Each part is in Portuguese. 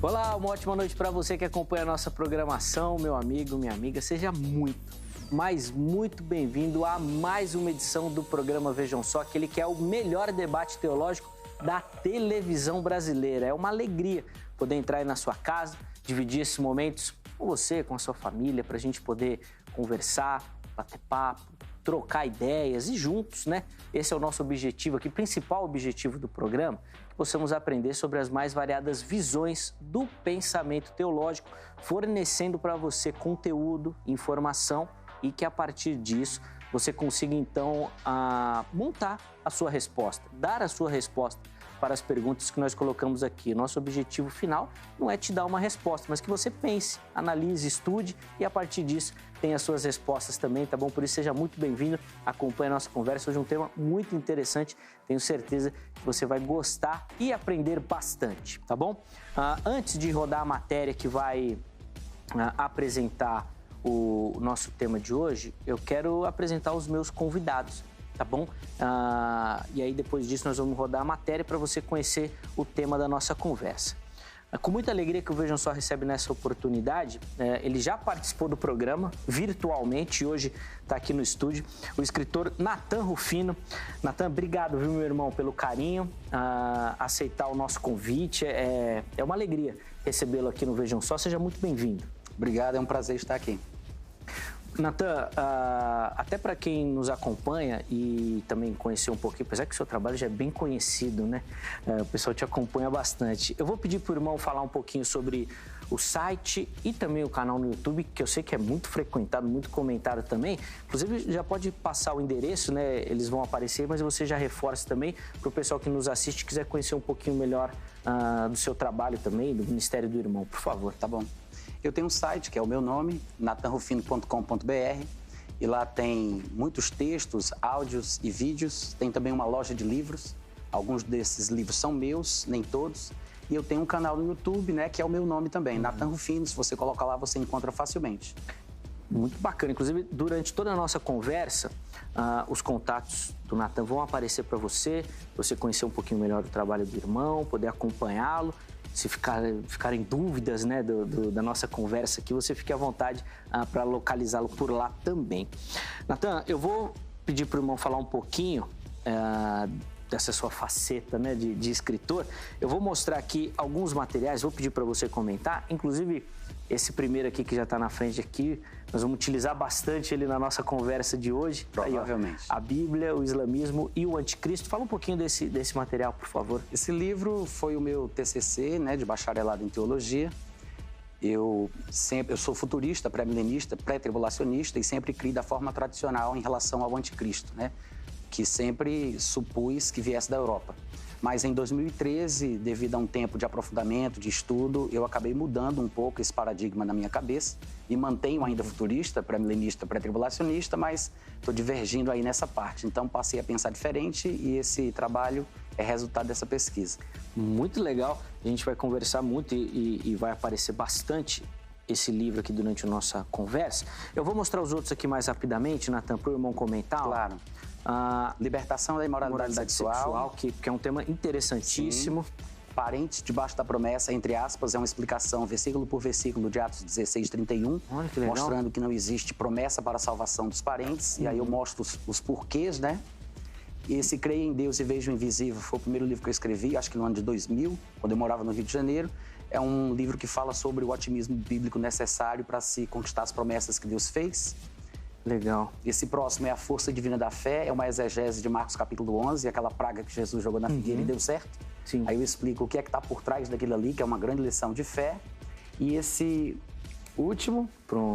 Olá, uma ótima noite para você que acompanha a nossa programação, meu amigo, minha amiga. Seja muito bem-vindo a mais uma edição do programa Vejam Só, aquele que é o melhor debate teológico da televisão brasileira. É uma alegria poder entrar aí na sua casa, dividir esses momentos com você, com a sua família, para a gente poder conversar, bater papo, trocar ideias e juntos, né? Esse é o nosso objetivo aqui, principal objetivo do programa, que possamos aprender sobre as mais variadas visões do pensamento teológico, fornecendo para você conteúdo, informação e que a partir disso você consiga então montar a sua resposta, dar a sua resposta para as perguntas que nós colocamos aqui. Nosso objetivo final não é te dar uma resposta, mas que você pense, analise, estude e a partir disso tenha as suas respostas também, tá bom? Por isso seja muito bem-vindo, acompanhe a nossa conversa. Hoje é um tema muito interessante, tenho certeza que você vai gostar e aprender bastante, tá bom? Antes de rodar a matéria que vai apresentar o nosso tema de hoje, eu quero apresentar os meus convidados, tá bom? E aí depois disso nós vamos rodar a matéria para você conhecer o tema da nossa conversa. Com muita alegria que o Vejam Só recebe nessa oportunidade, ele já participou do programa virtualmente e hoje está aqui no estúdio, o escritor Natan Rufino. Natan, obrigado, viu, meu irmão, pelo carinho, aceitar o nosso convite. É uma alegria recebê-lo aqui no Vejam Só, seja muito bem-vindo. Obrigado, é um prazer estar aqui. Natan, até para quem nos acompanha e também conhecer um pouquinho, apesar que o seu trabalho já é bem conhecido, né? O pessoal te acompanha bastante. Eu vou pedir para o irmão falar um pouquinho sobre o site e também o canal no YouTube, que eu sei que é muito frequentado, muito comentado também. Inclusive, já pode passar o endereço, né? Eles vão aparecer, mas você já reforça também para o pessoal que nos assiste, quiser conhecer um pouquinho melhor do seu trabalho também, do Ministério do Irmão, por favor. Tá bom. Eu tenho um site que é o meu nome, natanrufino.com.br, e lá tem muitos textos, áudios e vídeos. Tem também uma loja de livros. Alguns desses livros são meus, nem todos. E eu tenho um canal no YouTube, né, que é o meu nome também, Natan Rufino. Se você colocar lá, você encontra facilmente. Muito bacana. Inclusive, durante toda a nossa conversa, os contatos do Natan vão aparecer para você conhecer um pouquinho melhor do trabalho do irmão, poder acompanhá-lo. Se ficarem dúvidas, né, da nossa conversa aqui, você fique à vontade para localizá-lo por lá também. Natan, eu vou pedir para o irmão falar um pouquinho dessa sua faceta, né, de escritor. Eu vou mostrar aqui alguns materiais, vou pedir para você comentar, inclusive esse primeiro aqui que já está na frente aqui, nós vamos utilizar bastante ele na nossa conversa de hoje. Provavelmente. Aí, ó, a Bíblia, o Islamismo e o Anticristo. Fala um pouquinho desse material, por favor. Esse livro foi o meu TCC, né, de bacharelado em teologia. Eu sou futurista, pré-milenista, pré-tribulacionista e sempre criei da forma tradicional em relação ao Anticristo, né, que sempre supus que viesse da Europa. Mas em 2013, devido a um tempo de aprofundamento, de estudo, eu acabei mudando um pouco esse paradigma na minha cabeça e mantenho ainda futurista, pré-milenista, pré-tribulacionista, mas estou divergindo aí nessa parte. Então passei a pensar diferente e esse trabalho é resultado dessa pesquisa. Muito legal, a gente vai conversar muito e vai aparecer bastante esse livro aqui durante a nossa conversa. Eu vou mostrar os outros aqui mais rapidamente, Natan, para o irmão comentar. Claro. Libertação da imoralidade sexual, que é um tema interessantíssimo. Sim. Parentes debaixo da promessa, entre aspas, é uma explicação versículo por versículo de Atos 16:31, mostrando que não existe promessa para a salvação dos parentes. E aí eu mostro os porquês, né? E esse Creia em Deus e Veja o Invisível foi o primeiro livro que eu escrevi, acho que no ano de 2000, quando eu morava no Rio de Janeiro. É um livro que fala sobre o otimismo bíblico necessário para se conquistar as promessas que Deus fez. Legal. Esse próximo é A Força Divina da Fé, é uma exegese de Marcos capítulo 11, aquela praga que Jesus jogou na figueira e deu certo. Sim. Aí eu explico o que é que está por trás daquilo ali, que é uma grande lição de fé. E esse último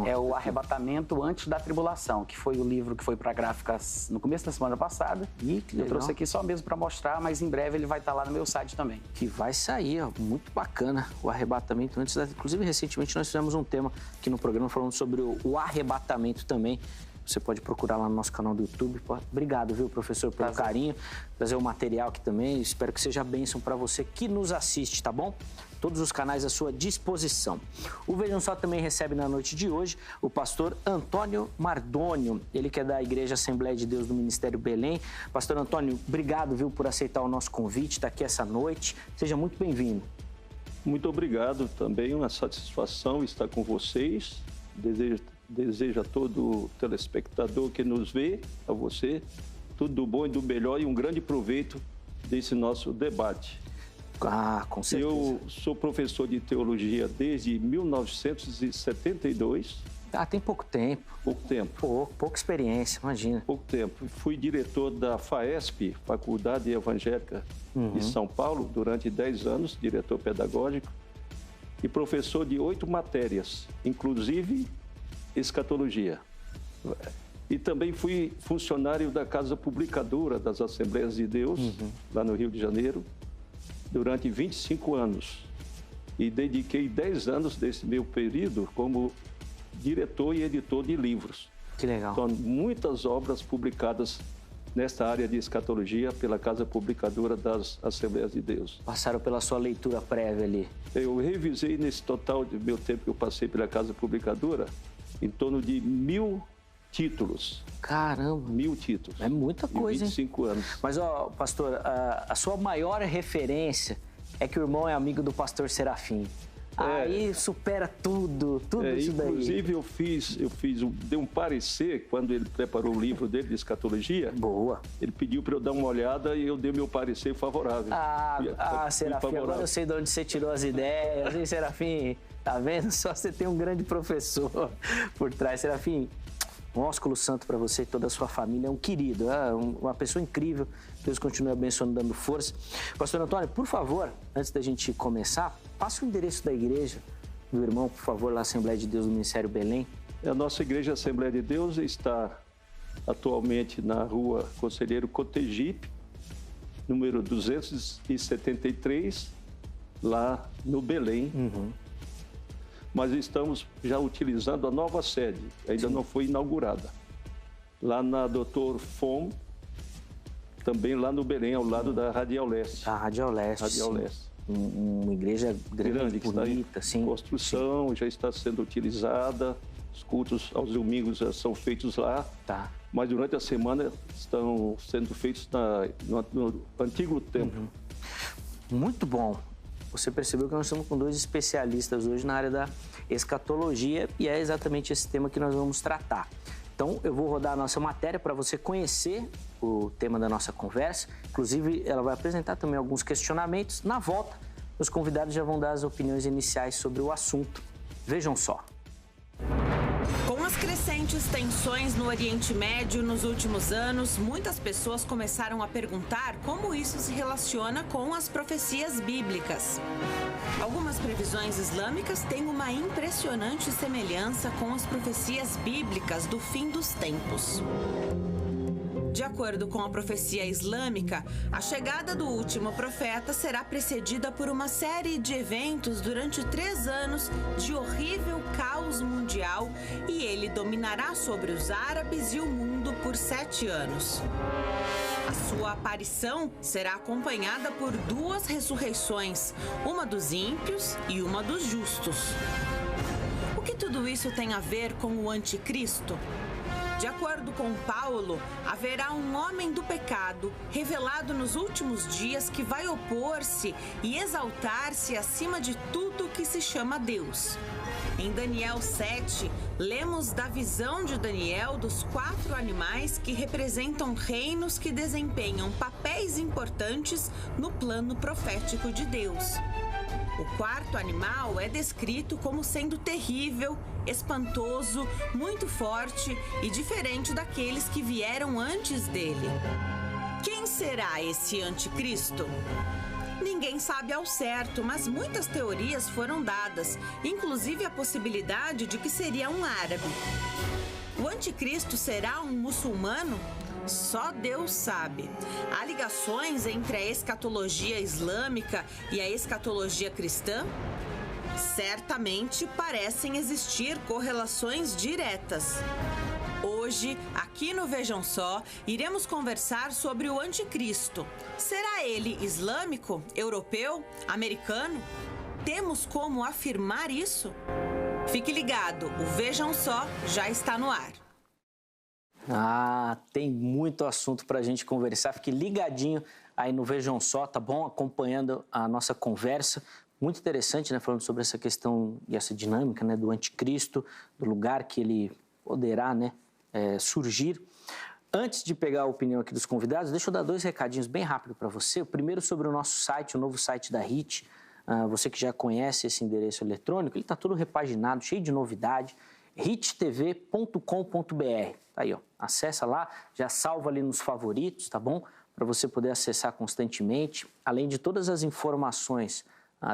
é o Arrebatamento Antes da Tribulação, que foi o livro que foi para gráficas no começo da semana passada. E que eu trouxe aqui só mesmo para mostrar, mas em breve ele vai estar lá no meu site também. Que vai sair, ó, muito bacana, o Arrebatamento Antes da... Inclusive, recentemente nós fizemos um tema aqui no programa falando sobre o arrebatamento também. Você pode procurar lá no nosso canal do YouTube. Obrigado, viu, professor, pelo carinho. Trazer o material aqui também. Espero que seja bênção para você que nos assiste, tá bom? Todos os canais à sua disposição. O Vejam Só também recebe na noite de hoje o pastor Antônio Mardônio. Ele que é da Igreja Assembleia de Deus do Ministério Belém. Pastor Antônio, obrigado, viu, por aceitar o nosso convite, estar aqui essa noite. Seja muito bem-vindo. Muito obrigado também, uma satisfação estar com vocês. Desejo a todo telespectador que nos vê, a você, tudo do bom e do melhor e um grande proveito desse nosso debate. Ah, com certeza. Eu sou professor de teologia desde 1972. Ah, tem pouco tempo. Pouco tempo. Pouca experiência, imagina. Pouco tempo. Fui diretor da FAESP, Faculdade Evangélica de São Paulo, durante 10 anos, diretor pedagógico, e professor de 8 matérias, inclusive escatologia. E também fui funcionário da Casa Publicadora das Assembleias de Deus, lá no Rio de Janeiro, durante 25 anos. E dediquei 10 anos desse meu período como diretor e editor de livros. Que legal. Então, muitas obras publicadas nesta área de escatologia pela Casa Publicadora das Assembleias de Deus. Passaram pela sua leitura prévia ali. Eu revisei nesse total do meu tempo que eu passei pela Casa Publicadora em torno de 1000 títulos. Caramba! 1000 títulos. É muita coisa, hein? 25 anos. Mas, ó, pastor, a sua maior referência é que o irmão é amigo do pastor Serafim. Aí supera tudo isso daí. Inclusive, dei um parecer, quando ele preparou o livro dele de escatologia. Boa. Ele pediu para eu dar uma olhada e eu dei meu parecer favorável. Serafim, agora eu sei de onde você tirou as ideias, hein, Serafim? Tá vendo? Só você tem um grande professor por trás. Serafim, um ósculo santo para você e toda a sua família. É um querido, uma pessoa incrível. Deus continue abençoando, dando força. Pastor Antônio, por favor, antes da gente começar, passe o endereço da igreja do irmão, por favor, lá, Assembleia de Deus do Ministério Belém. A nossa igreja Assembleia de Deus está atualmente na rua Conselheiro Cotegipe, número 273, lá no Belém. Mas estamos já utilizando a nova sede, ainda não foi inaugurada. Lá na Dr. Fom, também lá no Belém, ao lado da Radial Leste. A Radial Leste. Radial Leste. Uma igreja grande, bonita, sim. Construção, já está sendo utilizada. Os cultos aos domingos já são feitos lá. Tá. Mas durante a semana estão sendo feitos no antigo templo. Muito bom. Você percebeu que nós estamos com 2 especialistas hoje na área da escatologia e é exatamente esse tema que nós vamos tratar. Então, eu vou rodar a nossa matéria para você conhecer o tema da nossa conversa. Inclusive, ela vai apresentar também alguns questionamentos. Na volta, os convidados já vão dar as opiniões iniciais sobre o assunto. Vejam só. Com as crescentes tensões no Oriente Médio nos últimos anos, muitas pessoas começaram a perguntar como isso se relaciona com as profecias bíblicas. Algumas previsões islâmicas têm uma impressionante semelhança com as profecias bíblicas do fim dos tempos. De acordo com a profecia islâmica, a chegada do último profeta será precedida por uma série de eventos durante 3 anos de horrível caos mundial e ele dominará sobre os árabes e o mundo por 7 anos. A sua aparição será acompanhada por 2 ressurreições, uma dos ímpios e uma dos justos. O que tudo isso tem a ver com o anticristo? De acordo com Paulo, haverá um homem do pecado revelado nos últimos dias que vai opor-se e exaltar-se acima de tudo que se chama Deus. Em Daniel 7, lemos da visão de Daniel dos 4 animais que representam reinos que desempenham papéis importantes no plano profético de Deus. O 4º animal é descrito como sendo terrível, espantoso, muito forte e diferente daqueles que vieram antes dele. Quem será esse anticristo? Ninguém sabe ao certo, mas muitas teorias foram dadas, inclusive a possibilidade de que seria um árabe. O anticristo será um muçulmano? Só Deus sabe. Há ligações entre a escatologia islâmica e a escatologia cristã? Certamente parecem existir correlações diretas. Hoje, aqui no Vejam Só, iremos conversar sobre o anticristo. Será ele islâmico, europeu, americano? Temos como afirmar isso? Fique ligado, o Vejam Só já está no ar. Tem muito assunto para a gente conversar. Fique ligadinho aí no Vejam Só, tá bom? Acompanhando a nossa conversa muito interessante, né, falando sobre essa questão e essa dinâmica, né, do anticristo, do lugar que ele poderá, né, surgir. Antes de pegar a opinião aqui dos convidados, deixa eu dar 2 recadinhos bem rápido para você. O primeiro sobre o nosso site, o novo site da HIT. Você que já conhece esse endereço eletrônico, ele está todo repaginado, cheio de novidade. hittv.com.br. Tá aí, ó. Acessa lá, já salva ali nos favoritos, tá bom? Para você poder acessar constantemente. Além de todas as informações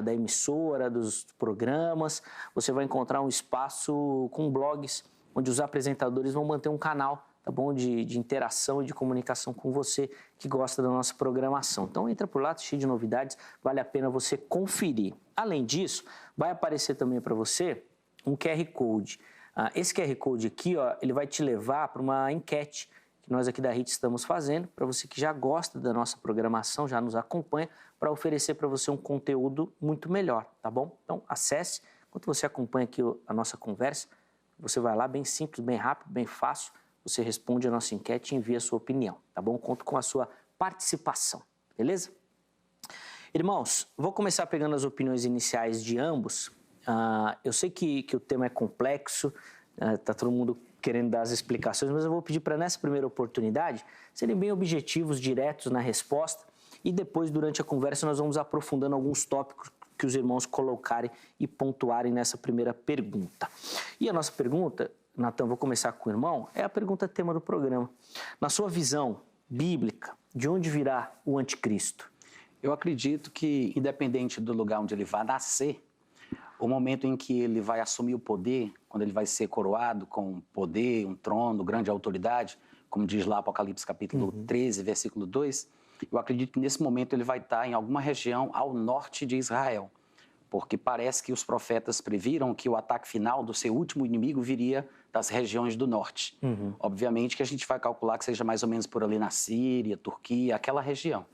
da emissora, dos programas, você vai encontrar um espaço com blogs, onde os apresentadores vão manter um canal, tá bom? De interação e de comunicação com você que gosta da nossa programação. Então entra por lá, cheio de novidades, vale a pena você conferir. Além disso, vai aparecer também para você um QR Code. Esse QR Code aqui, ó, ele vai te levar para uma enquete que nós aqui da HIT estamos fazendo, para você que já gosta da nossa programação, já nos acompanha, para oferecer para você um conteúdo muito melhor, tá bom? Então acesse, enquanto você acompanha aqui a nossa conversa, você vai lá, bem simples, bem rápido, bem fácil, você responde a nossa enquete e envia a sua opinião, tá bom? Conto com a sua participação, beleza? Irmãos, vou começar pegando as opiniões iniciais de ambos. Eu sei que o tema é complexo, tá todo mundo querendo dar as explicações, mas eu vou pedir para, nessa primeira oportunidade, serem bem objetivos, diretos na resposta, e depois, durante a conversa, nós vamos aprofundando alguns tópicos que os irmãos colocarem e pontuarem nessa primeira pergunta. E a nossa pergunta, Natan, vou começar com o irmão, é a pergunta tema do programa. Na sua visão bíblica, de onde virá o anticristo? Eu acredito que, independente do lugar onde ele vai nascer, o momento em que ele vai assumir o poder, quando ele vai ser coroado com poder, um trono, grande autoridade, como diz lá Apocalipse capítulo 13, versículo 2, eu acredito que nesse momento ele vai estar em alguma região ao norte de Israel, porque parece que os profetas previram que o ataque final do seu último inimigo viria das regiões do norte. Obviamente que a gente vai calcular que seja mais ou menos por ali na Síria, Turquia, aquela região.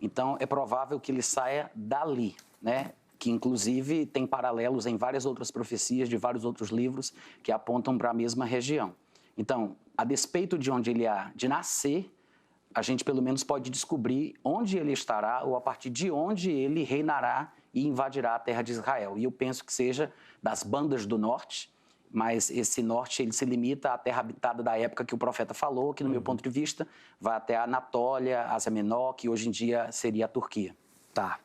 Então é provável que ele saia dali, né? Que inclusive tem paralelos em várias outras profecias de vários outros livros que apontam para a mesma região. Então, a despeito de onde ele há de nascer, a gente pelo menos pode descobrir onde ele estará ou a partir de onde ele reinará e invadirá a terra de Israel. E eu penso que seja das bandas do norte, mas esse norte ele se limita à terra habitada da época que o profeta falou, que no meu ponto de vista vai até a Anatólia, Ásia Menor, que hoje em dia seria a Turquia. Tá.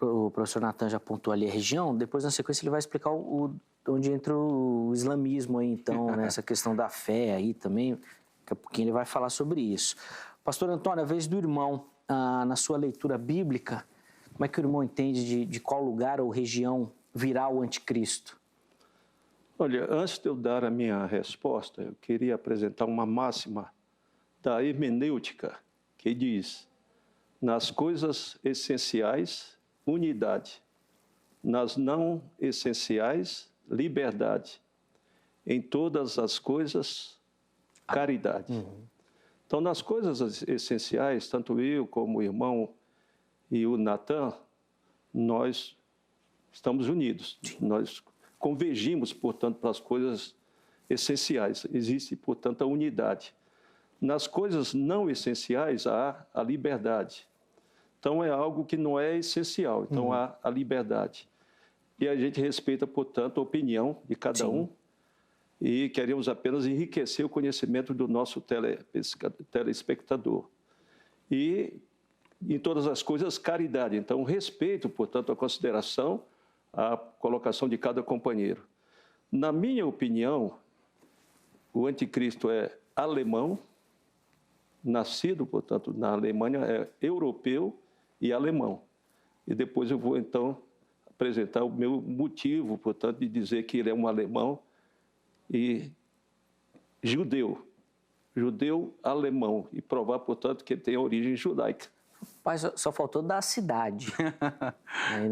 O professor Natan já apontou ali a região, depois na sequência ele vai explicar onde entra o islamismo aí, então, né, essa questão da fé aí também, daqui a pouquinho ele vai falar sobre isso. Pastor Antônio, a vez do irmão, na sua leitura bíblica, como é que o irmão entende de qual lugar ou região virá o anticristo? Olha, antes de eu dar a minha resposta, eu queria apresentar uma máxima da hermenêutica, que diz: nas coisas essenciais, unidade; nas não essenciais, liberdade; em todas as coisas, caridade. Então, nas coisas essenciais, tanto eu como o irmão e o Natan, nós estamos unidos. Nós convergimos, portanto, para as coisas essenciais. Existe, portanto, a unidade. Nas coisas não essenciais, há a liberdade. Então, é algo que não é essencial. Então, há a liberdade. E a gente respeita, portanto, a opinião de cada um e queremos apenas enriquecer o conhecimento do nosso telespectador. E, em todas as coisas, caridade. Então, respeito, portanto, a consideração, a colocação de cada companheiro. Na minha opinião, o anticristo é alemão, nascido, portanto, na Alemanha, é europeu e alemão. E depois eu vou, então, apresentar o meu motivo, portanto, de dizer que ele é um alemão e judeu-alemão, e provar, portanto, que ele tem origem judaica. Mas só faltou dar a cidade. Aí,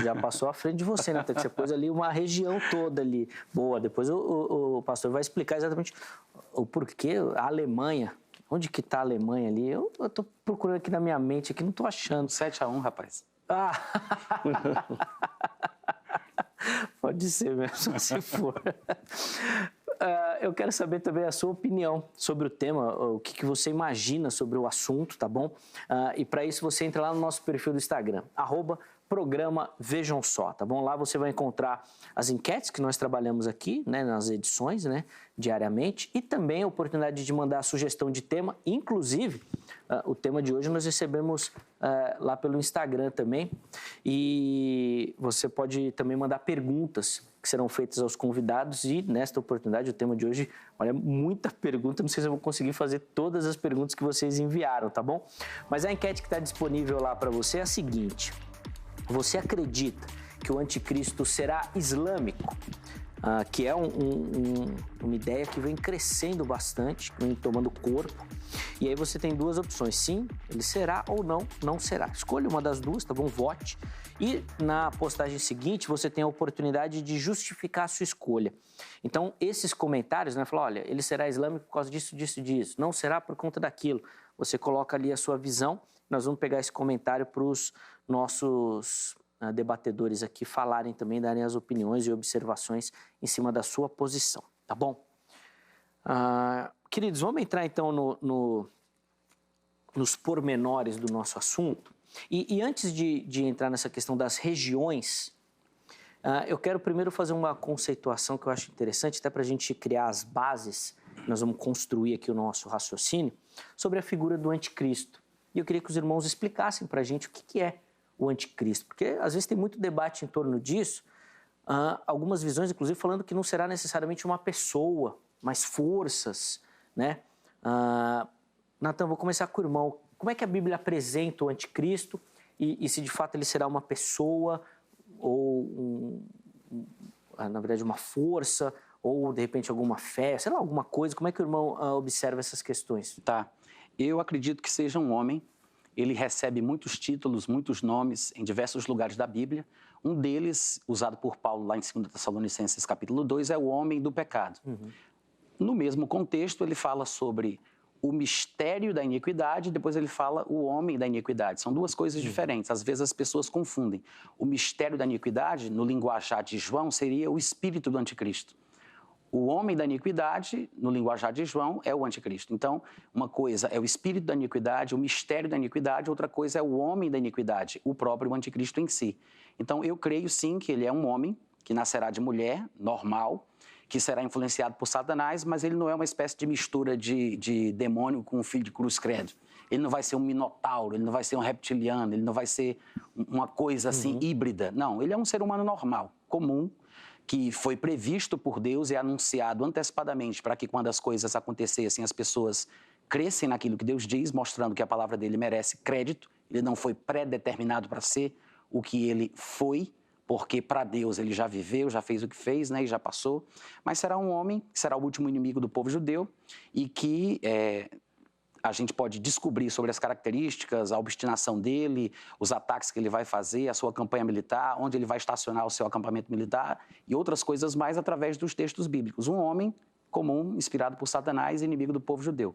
já passou à frente de você, né? Você pôs ali uma região toda ali. Boa, depois o pastor vai explicar exatamente o porquê. A Alemanha, onde que está a Alemanha ali? Eu estou procurando aqui na minha mente, aqui não estou achando. 7-1, rapaz. Pode ser mesmo, se for. Eu quero saber também a sua opinião sobre o tema, o que você imagina sobre o assunto, tá bom? E para isso você entra lá no nosso perfil do Instagram, programa Vejam Só, tá bom? Lá você vai encontrar as enquetes que nós trabalhamos aqui, né, nas edições, né, diariamente, e também a oportunidade de mandar a sugestão de tema, inclusive o tema de hoje nós recebemos lá pelo Instagram também, e você pode também mandar perguntas que serão feitas aos convidados, e nesta oportunidade o tema de hoje, olha, muita pergunta, não sei se eu vou conseguir fazer todas as perguntas que vocês enviaram, tá bom? Mas a enquete que está disponível lá para você é a seguinte: você acredita que o anticristo será islâmico? Que é uma ideia que vem crescendo bastante, vem tomando corpo. E aí você tem duas opções: sim, ele será, ou não, não será. Escolha uma das duas, tá bom? Vote. E na postagem seguinte você tem a oportunidade de justificar a sua escolha. Então esses comentários, né, falam, olha, ele será islâmico por causa disso, disso, disso. Não será por conta daquilo. Você coloca ali a sua visão. Nós vamos pegar esse comentário para os nossos debatedores aqui falarem também, darem as opiniões e observações em cima da sua posição, tá bom? Queridos, vamos entrar então nos pormenores do nosso assunto. E antes de entrar nessa questão das regiões, eu quero primeiro fazer uma conceituação que eu acho interessante, até para a gente criar as bases, nós vamos construir aqui o nosso raciocínio, sobre a figura do anticristo. E eu queria que os irmãos explicassem para a gente o que é o anticristo, porque às vezes tem muito debate em torno disso, algumas visões, inclusive, falando que não será necessariamente uma pessoa, mas forças, né? Natan, vou começar com o irmão. Como é que a Bíblia apresenta o anticristo e se de fato ele será uma pessoa ou, na verdade, uma força ou, de repente, alguma fé, sei lá, alguma coisa? Como é que o irmão observa essas questões? Tá. Eu acredito que seja um homem. Ele recebe muitos títulos, muitos nomes em diversos lugares da Bíblia. Um deles, usado por Paulo lá em 2 Tessalonicenses capítulo 2, é o homem do pecado. No mesmo contexto, ele fala sobre o mistério da iniquidade, depois ele fala o homem da iniquidade. São duas coisas diferentes. Às vezes as pessoas confundem. O mistério da iniquidade, no linguajar de João, seria o espírito do anticristo. O homem da iniquidade, no linguajar de João, é o anticristo. Então, uma coisa é o espírito da iniquidade, o mistério da iniquidade, outra coisa é o homem da iniquidade, o próprio anticristo em si. Então, eu creio sim que ele é um homem que nascerá de mulher, normal, que será influenciado por Satanás, mas ele não é uma espécie de mistura de demônio com um filho de cruz credo. Ele não vai ser um minotauro, ele não vai ser um reptiliano, ele não vai ser uma coisa assim híbrida. Não, ele é um ser humano normal, comum, que foi previsto por Deus e anunciado antecipadamente para que quando as coisas acontecessem, as pessoas crescem naquilo que Deus diz, mostrando que a palavra dele merece crédito. Ele não foi pré-determinado para ser o que ele foi, porque para Deus ele já viveu, já fez o que fez, né, e já passou. Mas será um homem que será o último inimigo do povo judeu e que a gente pode descobrir sobre as características, a obstinação dele, os ataques que ele vai fazer, a sua campanha militar, onde ele vai estacionar o seu acampamento militar e outras coisas mais através dos textos bíblicos. Um homem comum, inspirado por Satanás, inimigo do povo judeu.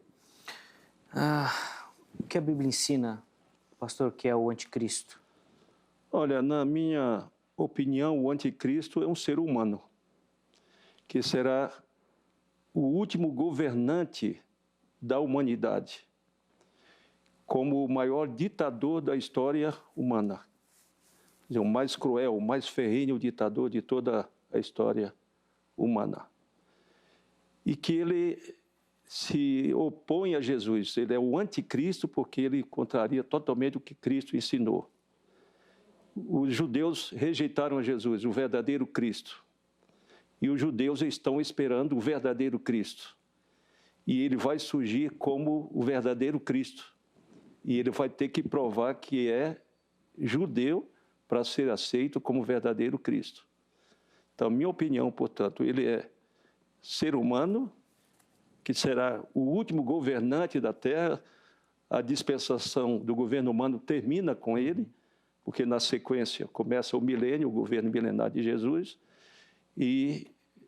O que a Bíblia ensina, pastor, que é o anticristo? Olha, na minha opinião, o anticristo é um ser humano, que será o último governante da humanidade, como o maior ditador da história humana. Quer dizer, o mais cruel, o mais ferrenho ditador de toda a história humana. E que ele se opõe a Jesus. Ele é o anticristo porque ele contraria totalmente o que Cristo ensinou. Os judeus rejeitaram Jesus, o verdadeiro Cristo. E os judeus estão esperando o verdadeiro Cristo. E ele vai surgir como o verdadeiro Cristo. E ele vai ter que provar que é judeu para ser aceito como verdadeiro Cristo. Então, minha opinião, portanto, ele é ser humano, que será o último governante da Terra. A dispensação do governo humano termina com ele, porque na sequência começa o milênio, o governo milenar de Jesus, e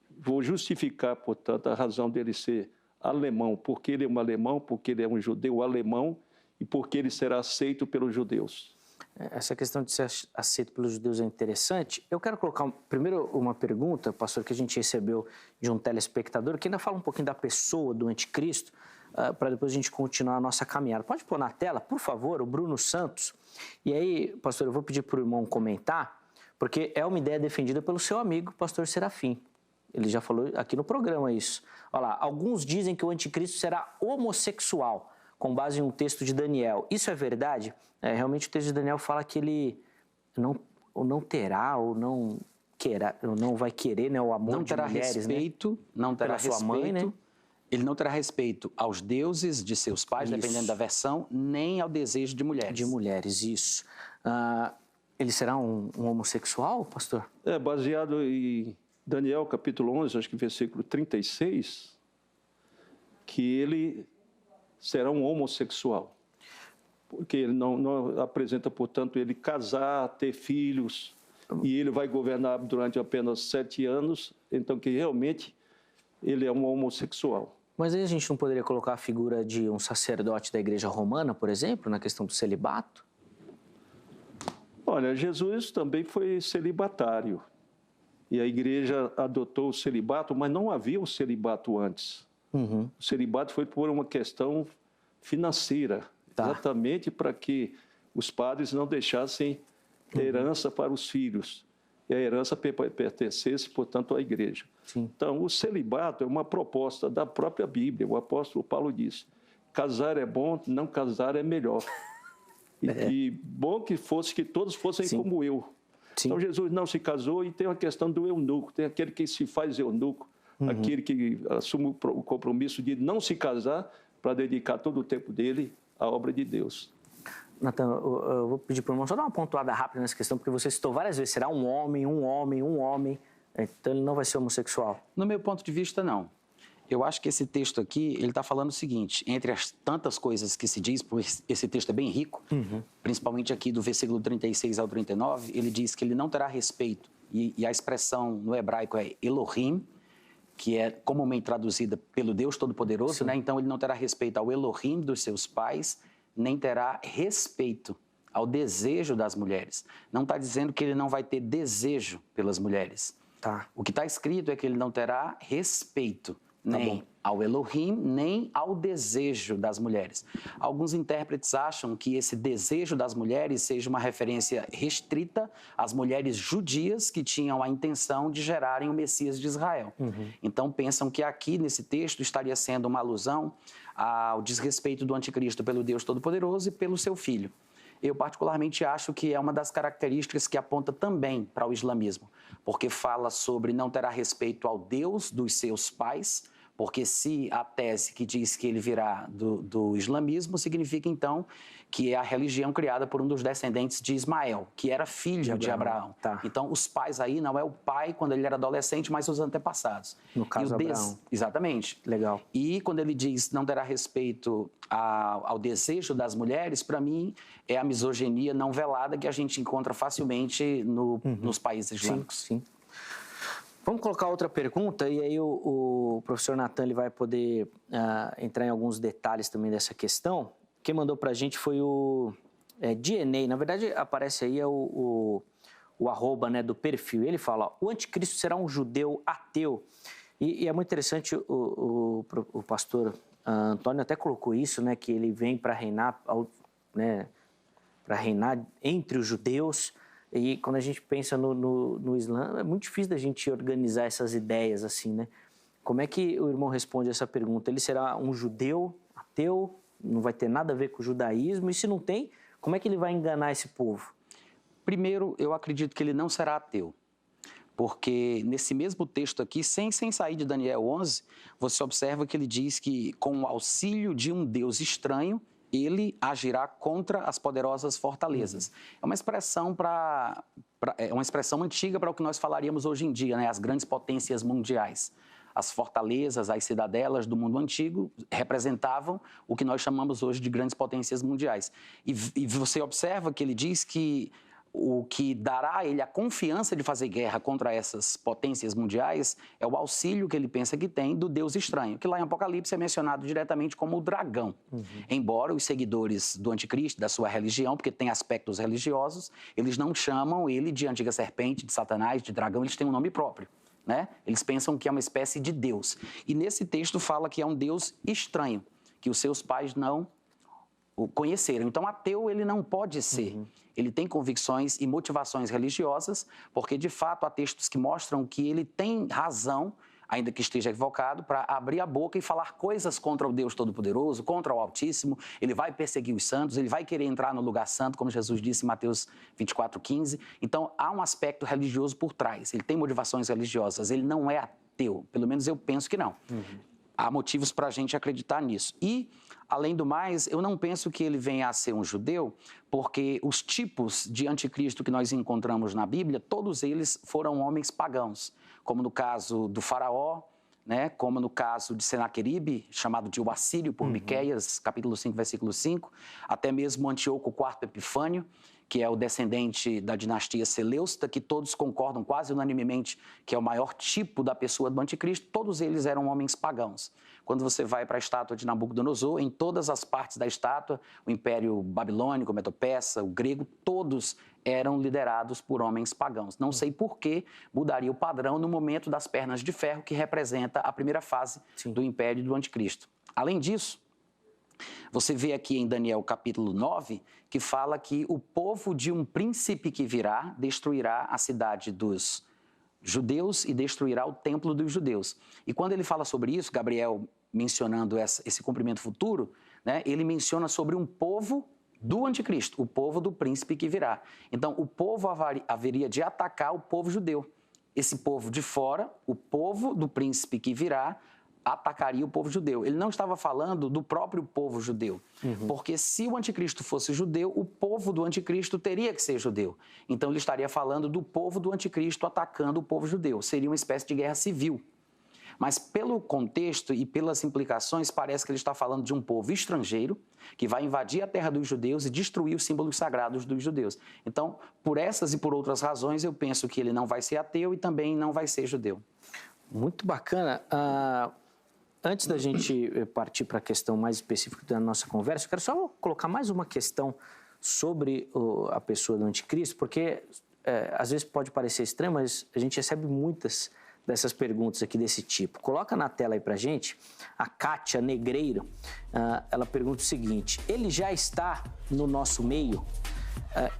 vou justificar, portanto, a razão dele ser alemão, porque ele é um alemão, porque ele é um judeu alemão e porque ele será aceito pelos judeus. Essa questão de ser aceito pelos judeus é interessante. Eu quero colocar primeiro uma pergunta, pastor, que a gente recebeu de um telespectador, que ainda fala um pouquinho da pessoa do anticristo, para depois a gente continuar a nossa caminhada. Pode pôr na tela, por favor, o Bruno Santos. E aí, pastor, eu vou pedir para o irmão comentar, porque é uma ideia defendida pelo seu amigo, pastor Serafim. Ele já falou aqui no programa isso. Olha lá, alguns dizem que o anticristo será homossexual, com base em um texto de Daniel. Isso é verdade? Realmente o texto de Daniel fala que ele não terá ou não vai querer, né, o amor não de mulheres, respeito, né? Não terá Pela respeito, sua mãe, né? Ele não terá respeito aos deuses de seus pais, Isso. dependendo da versão, nem ao desejo de mulheres. De mulheres, isso. Ele será um homossexual, pastor? Baseado em Daniel, capítulo 11, acho que versículo 36, que ele será um homossexual. Porque ele não apresenta, portanto, ele casar, ter filhos, e ele vai governar durante apenas 7 anos, então que realmente ele é um homossexual. Mas aí a gente não poderia colocar a figura de um sacerdote da Igreja Romana, por exemplo, na questão do celibato? Olha, Jesus também foi celibatário. E a igreja adotou o celibato, mas não havia um celibato antes. Uhum. O celibato foi por uma questão financeira, exatamente para que os padres não deixassem herança para os filhos. E a herança pertencesse, portanto, à igreja. Sim. Então, o celibato é uma proposta da própria Bíblia. O apóstolo Paulo diz, casar é bom, não casar é melhor. E bom que todos fossem Sim. como eu. Sim. Então, Jesus não se casou e tem a questão do eunuco. Tem aquele que se faz eunuco, aquele que assume o compromisso de não se casar para dedicar todo o tempo dele à obra de Deus. Natan, eu vou pedir para o irmão só dar uma pontuada rápida nessa questão, porque você citou várias vezes, será um homem, então ele não vai ser homossexual. No meu ponto de vista, não. Eu acho que esse texto aqui, ele está falando o seguinte, entre as tantas coisas que se diz, porque esse texto é bem rico, principalmente aqui do versículo 36 ao 39, ele diz que ele não terá respeito, e a expressão no hebraico é Elohim, que é comumente traduzida pelo Deus Todo-Poderoso, né? Então ele não terá respeito ao Elohim dos seus pais, nem terá respeito ao desejo das mulheres. Não está dizendo que ele não vai ter desejo pelas mulheres. Tá. O que está escrito é que ele não terá respeito nem ao Elohim, nem ao desejo das mulheres. Alguns intérpretes acham que esse desejo das mulheres seja uma referência restrita às mulheres judias que tinham a intenção de gerarem o Messias de Israel. Então pensam que aqui nesse texto estaria sendo uma alusão ao desrespeito do anticristo pelo Deus Todo-Poderoso e pelo seu filho. Eu particularmente acho que é uma das características que aponta também para o islamismo, porque fala sobre não terá respeito ao Deus dos seus pais, porque se a tese que diz que ele virá do islamismo, significa então que é a religião criada por um dos descendentes de Ismael, que era filho de Abraão. Tá. Então, os pais aí não é o pai quando ele era adolescente, mas os antepassados. No caso, Abraão. Exatamente. Legal. E quando ele diz não terá respeito ao desejo das mulheres, para mim é a misoginia não velada que a gente encontra facilmente nos países islâmicos. Sim. Vamos colocar outra pergunta e aí o professor Natan ele vai poder entrar em alguns detalhes também dessa questão. Quem mandou para a gente foi o DNA. Na verdade, aparece aí o arroba, né, do perfil. Ele fala, ó, o anticristo será um judeu ateu. E é muito interessante, o pastor Antônio até colocou isso, né, que ele vem para reinar, né, para reinar entre os judeus. E quando a gente pensa no Islã, é muito difícil da gente organizar essas ideias assim, né? Como é que o irmão responde essa pergunta? Ele será um judeu ateu? Não vai ter nada a ver com o judaísmo? E se não tem, como é que ele vai enganar esse povo? Primeiro, eu acredito que ele não será ateu. Porque nesse mesmo texto aqui, sem sair de Daniel 11, você observa que ele diz que com o auxílio de um Deus estranho, ele agirá contra as poderosas fortalezas. É uma expressão é uma expressão antiga para o que nós falaríamos hoje em dia, né? As grandes potências mundiais. As fortalezas, as cidadelas do mundo antigo representavam o que nós chamamos hoje de grandes potências mundiais. E você observa que ele diz que o que dará a ele a confiança de fazer guerra contra essas potências mundiais é o auxílio que ele pensa que tem do Deus estranho, que lá em Apocalipse é mencionado diretamente como o dragão. Embora os seguidores do anticristo, da sua religião, porque tem aspectos religiosos, eles não chamam ele de antiga serpente, de Satanás, de dragão, eles têm um nome próprio, né? Eles pensam que é uma espécie de Deus. E nesse texto fala que é um Deus estranho, que os seus pais não o conheceram. Então, ateu ele não pode ser. Ele tem convicções e motivações religiosas, porque, de fato, há textos que mostram que ele tem razão, ainda que esteja equivocado, para abrir a boca e falar coisas contra o Deus Todo-Poderoso, contra o Altíssimo. Ele vai perseguir os santos, ele vai querer entrar no lugar santo, como Jesus disse em Mateus 24:15. Então, há um aspecto religioso por trás. Ele tem motivações religiosas, ele não é ateu. Pelo menos eu penso que não. Há motivos para a gente acreditar nisso. E, além do mais, eu não penso que ele venha a ser um judeu, porque os tipos de anticristo que nós encontramos na Bíblia, todos eles foram homens pagãos, como no caso do faraó, né, como no caso de Senaqueribe, chamado de o Assírio por Miqueias, capítulo 5, versículo 5, até mesmo Antíoco IV Epifânio, que é o descendente da dinastia Seleucida, que todos concordam quase unanimemente que é o maior tipo da pessoa do anticristo, todos eles eram homens pagãos. Quando você vai para a estátua de Nabucodonosor, em todas as partes da estátua, o Império Babilônico, o Medo-Persa, o grego, todos eram liderados por homens pagãos. Não sei por que mudaria o padrão no momento das pernas de ferro, que representa a primeira fase do Império do Anticristo. Além disso, você vê aqui em Daniel capítulo 9, que fala que o povo de um príncipe que virá destruirá a cidade dos judeus e destruirá o templo dos judeus. E quando ele fala sobre isso, Gabriel mencionando esse cumprimento futuro, né, ele menciona sobre um povo do anticristo, o povo do príncipe que virá. Então, o povo haveria de atacar o povo judeu. Esse povo de fora, o povo do príncipe que virá, atacaria o povo judeu. Ele não estava falando do próprio povo judeu, porque se o anticristo fosse judeu, o povo do anticristo teria que ser judeu. Então ele estaria falando do povo do anticristo atacando o povo judeu. Seria uma espécie de guerra civil. Mas pelo contexto e pelas implicações, parece que ele está falando de um povo estrangeiro que vai invadir a terra dos judeus e destruir os símbolos sagrados dos judeus. Então, por essas e por outras razões, eu penso que ele não vai ser ateu e também não vai ser judeu. Muito bacana. Antes da gente partir para a questão mais específica da nossa conversa, eu quero só colocar mais uma questão sobre a pessoa do anticristo, porque às vezes pode parecer estranho, mas a gente recebe muitas dessas perguntas aqui desse tipo. Coloca na tela aí para a gente, a Kátia Negreiro, ela pergunta o seguinte: ele já está no nosso meio?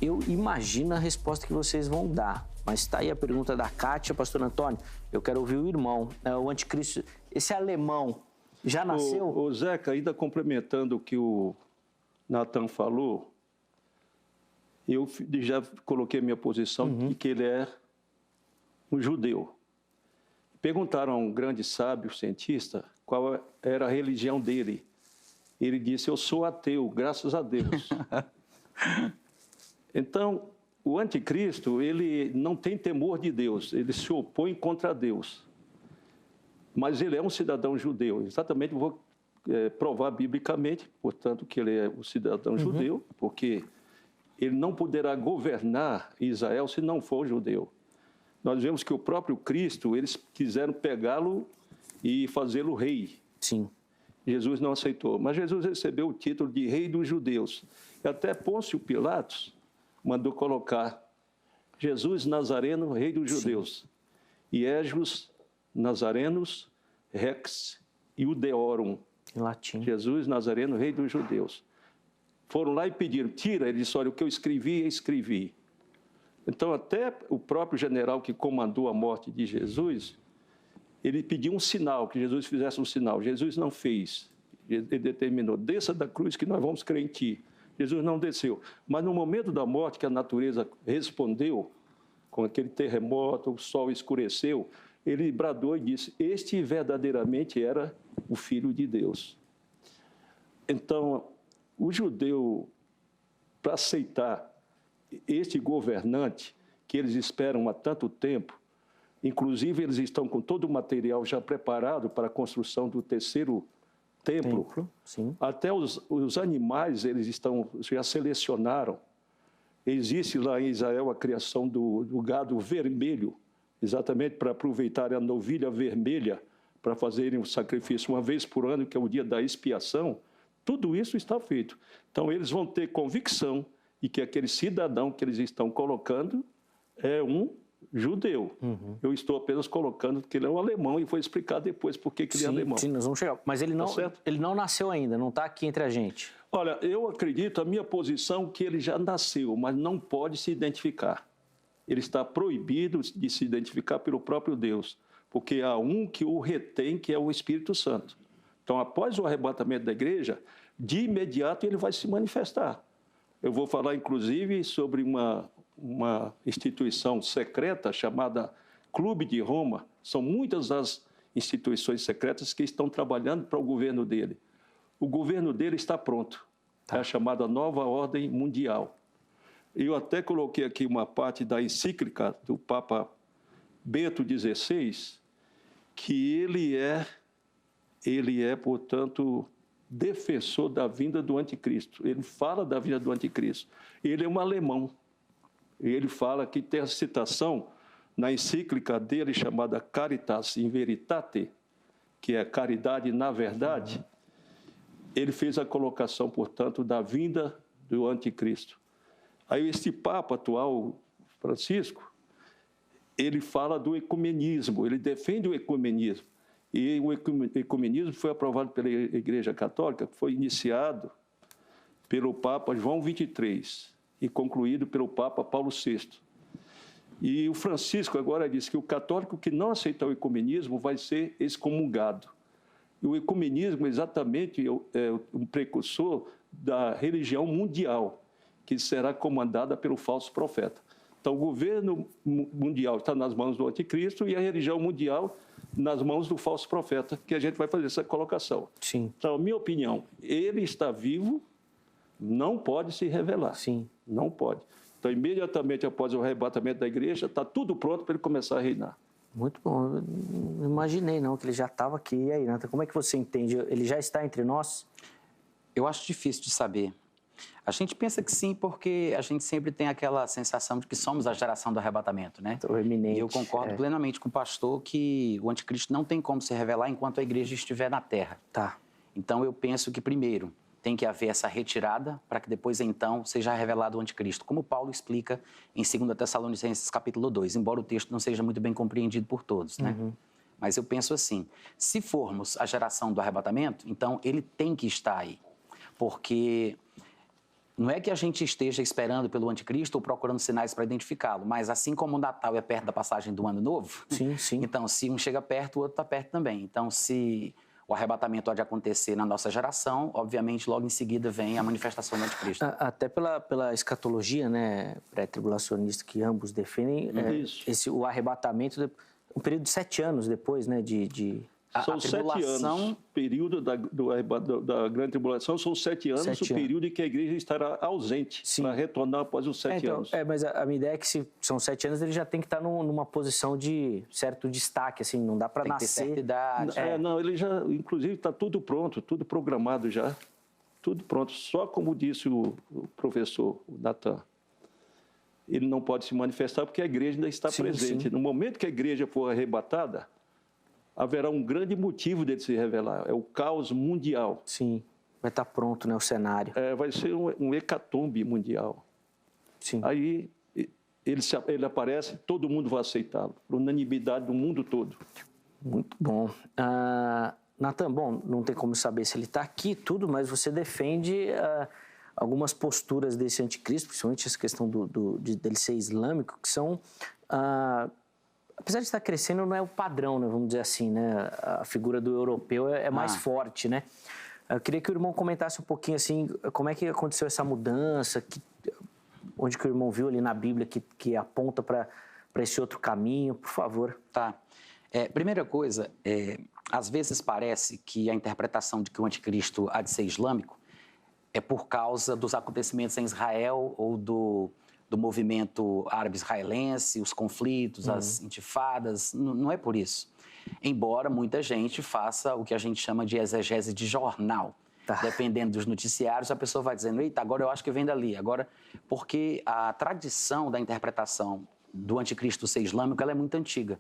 Eu imagino a resposta que vocês vão dar, mas está aí a pergunta da Kátia. Pastor Antônio, eu quero ouvir o irmão. O anticristo, esse alemão, já nasceu? O Zeca, ainda complementando o que o Natan falou, eu já coloquei a minha posição de que ele é um judeu. Perguntaram a um grande sábio cientista qual era a religião dele. Ele disse: eu sou ateu, graças a Deus. Então, o anticristo, ele não tem temor de Deus, ele se opõe contra Deus. Mas ele é um cidadão judeu. Exatamente, vou provar biblicamente, portanto, que ele é um cidadão judeu, porque ele não poderá governar Israel se não for judeu. Nós vemos que o próprio Cristo, eles quiseram pegá-lo e fazê-lo rei. Sim. Jesus não aceitou, mas Jesus recebeu o título de rei dos judeus. E até Pôncio Pilatos mandou colocar Jesus Nazareno, rei dos judeus. E Ejus Nazarenus Rex Iudeorum. Em latim. Jesus Nazareno, rei dos judeus. Foram lá e pediram: tira. Ele disse: olha, o que eu escrevi, escrevi. Então, até o próprio general que comandou a morte de Jesus, ele pediu um sinal, que Jesus fizesse um sinal. Jesus não fez. Ele determinou: desça da cruz que nós vamos crer em ti. Jesus não desceu. Mas no momento da morte, que a natureza respondeu, com aquele terremoto, o sol escureceu, ele bradou e disse: este verdadeiramente era o Filho de Deus. Então, o judeu, para aceitar este governante que eles esperam há tanto tempo, inclusive eles estão com todo o material já preparado para a construção do terceiro templo. Sim. Até os animais eles já selecionaram. Existe lá em Israel a criação do gado vermelho, exatamente para aproveitar a novilha vermelha para fazerem o sacrifício uma vez por ano, que é o dia da expiação. Tudo isso está feito. Então eles vão ter convicção e que aquele cidadão que eles estão colocando é um judeu. Eu estou apenas colocando que ele é um alemão e vou explicar depois por que ele é alemão. Sim, nós vamos chegar. Mas ele não nasceu ainda, não está aqui entre a gente. Olha, eu acredito, a minha posição, que ele já nasceu, mas não pode se identificar. Ele está proibido de se identificar pelo próprio Deus, porque há um que o retém, que é o Espírito Santo. Então, após o arrebatamento da igreja, de imediato ele vai se manifestar. Eu vou falar, inclusive, sobre uma instituição secreta chamada Clube de Roma. São muitas as instituições secretas que estão trabalhando para o governo dele. O governo dele está pronto. É a chamada Nova Ordem Mundial. Eu até coloquei aqui uma parte da encíclica do Papa Bento XVI, que ele é, portanto, defensor da vinda do anticristo. Ele fala da vinda do anticristo. Ele é um alemão. Ele fala que tem a citação na encíclica dele chamada Caritas in Veritate, que é caridade na verdade. Ele fez a colocação, portanto, da vinda do anticristo. Aí este Papa atual, Francisco, ele fala do ecumenismo, ele defende o ecumenismo. E o ecumenismo foi aprovado pela Igreja Católica, foi iniciado pelo Papa João XXIII e concluído pelo Papa Paulo VI. E o Francisco agora diz que o católico que não aceitar o ecumenismo vai ser excomungado. E o ecumenismo exatamente é um precursor da religião mundial, que será comandada pelo falso profeta. Então, o governo mundial está nas mãos do anticristo e a religião mundial nas mãos do falso profeta, que a gente vai fazer essa colocação. Sim. Então, minha opinião, ele está vivo, não pode se revelar. Sim. Não pode. Então, imediatamente após o arrebatamento da igreja, está tudo pronto para ele começar a reinar. Muito bom. Eu não imaginei, não, que ele já estava aqui. E aí, Nathan, como é que você entende? Ele já está entre nós? Eu acho difícil de saber. A gente pensa que sim, porque a gente sempre tem aquela sensação de que somos a geração do arrebatamento, né? O eminente. E eu concordo plenamente com o pastor que o anticristo não tem como se revelar enquanto a igreja estiver na terra. Tá. Então, eu penso que, primeiro, tem que haver essa retirada para que depois, então, seja revelado o anticristo, como Paulo explica em 2 Tessalonicenses, capítulo 2, embora o texto não seja muito bem compreendido por todos, né? Mas eu penso assim, se formos a geração do arrebatamento, então ele tem que estar aí, porque não é que a gente esteja esperando pelo anticristo ou procurando sinais para identificá-lo, mas assim como o Natal é perto da passagem do Ano Novo, sim, sim. Então, se um chega perto, o outro está perto também. Então, se o arrebatamento pode acontecer na nossa geração, obviamente, logo em seguida vem a manifestação do anticristo. Até pela escatologia, né, pré-tribulacionista que ambos defendem, o arrebatamento, um período de 7 anos depois, né, São 7 anos, período da grande tribulação, são 7 anos, o período em que a igreja estará ausente, para retornar após os 7 anos. Mas a minha ideia é que se são 7 anos, ele já tem que estar numa posição de certo destaque, assim, não dá para nascer. Tem que ter certa idade. Não, ele já, inclusive, está tudo pronto, tudo programado já, tudo pronto. Só como disse o professor Nathan, ele não pode se manifestar porque a igreja ainda está presente. Sim. No momento que a igreja for arrebatada, haverá um grande motivo dele se revelar, é o caos mundial. Sim, vai estar pronto, né, o cenário. Vai ser um hecatombe mundial. Sim. Aí ele aparece, todo mundo vai aceitá-lo, por unanimidade do mundo todo. Muito bom. Nathan, bom, não tem como saber se ele está aqui tudo, mas você defende algumas posturas desse anticristo, principalmente essa questão dele ser islâmico, que são... apesar de estar crescendo, não é o padrão, né, vamos dizer assim, né? A figura do europeu é mais forte, né? Eu queria que o irmão comentasse um pouquinho, assim, como é que aconteceu essa mudança, onde que o irmão viu ali na Bíblia que aponta para esse outro caminho, por favor. Tá. Primeira coisa, às vezes parece que a interpretação de que o anticristo há de ser islâmico é por causa dos acontecimentos em Israel ou do movimento árabe-israelense, os conflitos, as intifadas, não é por isso. Embora muita gente faça o que a gente chama de exegese de jornal. Dependendo dos noticiários, a pessoa vai dizendo, eita, agora eu acho que vem dali. Agora, porque a tradição da interpretação do anticristo ser islâmico, ela é muito antiga.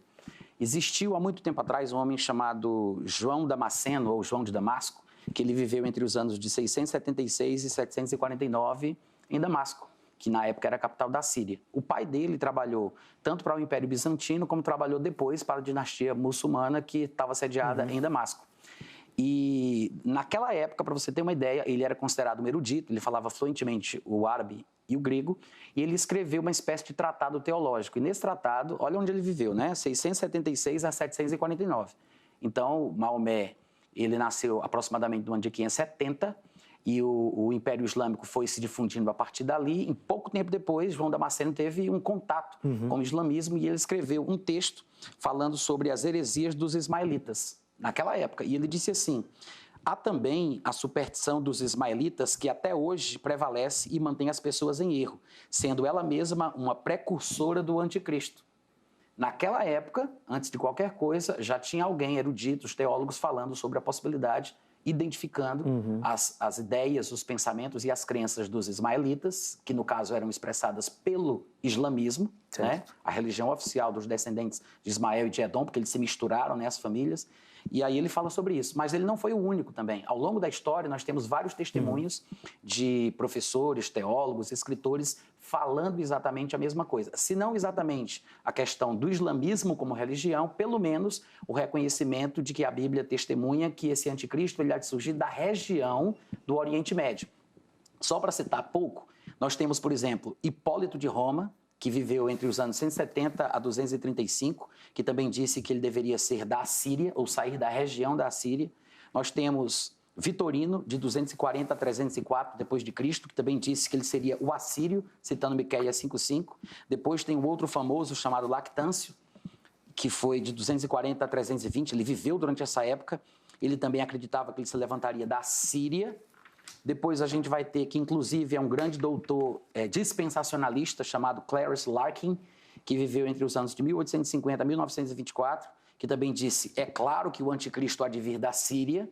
Existiu há muito tempo atrás um homem chamado João Damasceno, ou João de Damasco, que ele viveu entre os anos de 676 e 749 em Damasco. que na época era a capital da Síria. O pai dele trabalhou tanto para o Império Bizantino, como trabalhou depois para a dinastia muçulmana, que estava sediada em Damasco. E naquela época, para você ter uma ideia, ele era considerado um erudito, ele falava fluentemente o árabe e o grego, e ele escreveu uma espécie de tratado teológico. E nesse tratado, olha onde ele viveu, né? 676 a 749. Então, Maomé, ele nasceu aproximadamente no ano de 570, e o Império Islâmico foi se difundindo a partir dali. Em pouco tempo depois, João Damasceno teve um contato com o islamismo e ele escreveu um texto falando sobre as heresias dos ismaelitas, naquela época. E ele disse assim: há também a superstição dos ismaelitas que até hoje prevalece e mantém as pessoas em erro, sendo ela mesma uma precursora do anticristo. Naquela época, antes de qualquer coisa, já tinha alguém, eruditos, teólogos, falando sobre a possibilidade, identificando as ideias, os pensamentos e as crenças dos ismaelitas, que no caso eram expressadas pelo islamismo, né? A religião oficial dos descendentes de Ismael e de Edom, porque eles se misturaram, né, as famílias. E aí ele fala sobre isso. Mas ele não foi o único também. Ao longo da história, nós temos vários testemunhos de professores, teólogos, escritores falando exatamente a mesma coisa. Se não exatamente a questão do islamismo como religião, pelo menos o reconhecimento de que a Bíblia testemunha que esse anticristo ele há de surgir da região do Oriente Médio. Só para citar pouco, nós temos, por exemplo, Hipólito de Roma, que viveu entre os anos 170 a 235, que também disse que ele deveria ser da Assíria, ou sair da região da Assíria. Nós temos Vitorino, de 240 a 304 depois de Cristo, que também disse que ele seria o assírio, citando Miqueias 5:5. Depois tem um outro famoso chamado Lactâncio, que foi de 240 a 320, ele viveu durante essa época. Ele também acreditava que ele se levantaria da Síria. Depois a gente vai ter que, inclusive, é um grande doutor dispensacionalista chamado Clarence Larkin, que viveu entre os anos de 1850 a 1924, que também disse, é claro que o anticristo há de vir da Síria.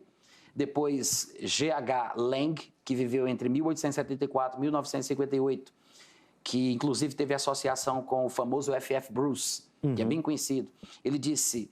Depois, G.H. Lang, que viveu entre 1874 e 1958, que inclusive teve associação com o famoso F.F. Bruce, que é bem conhecido. Ele disse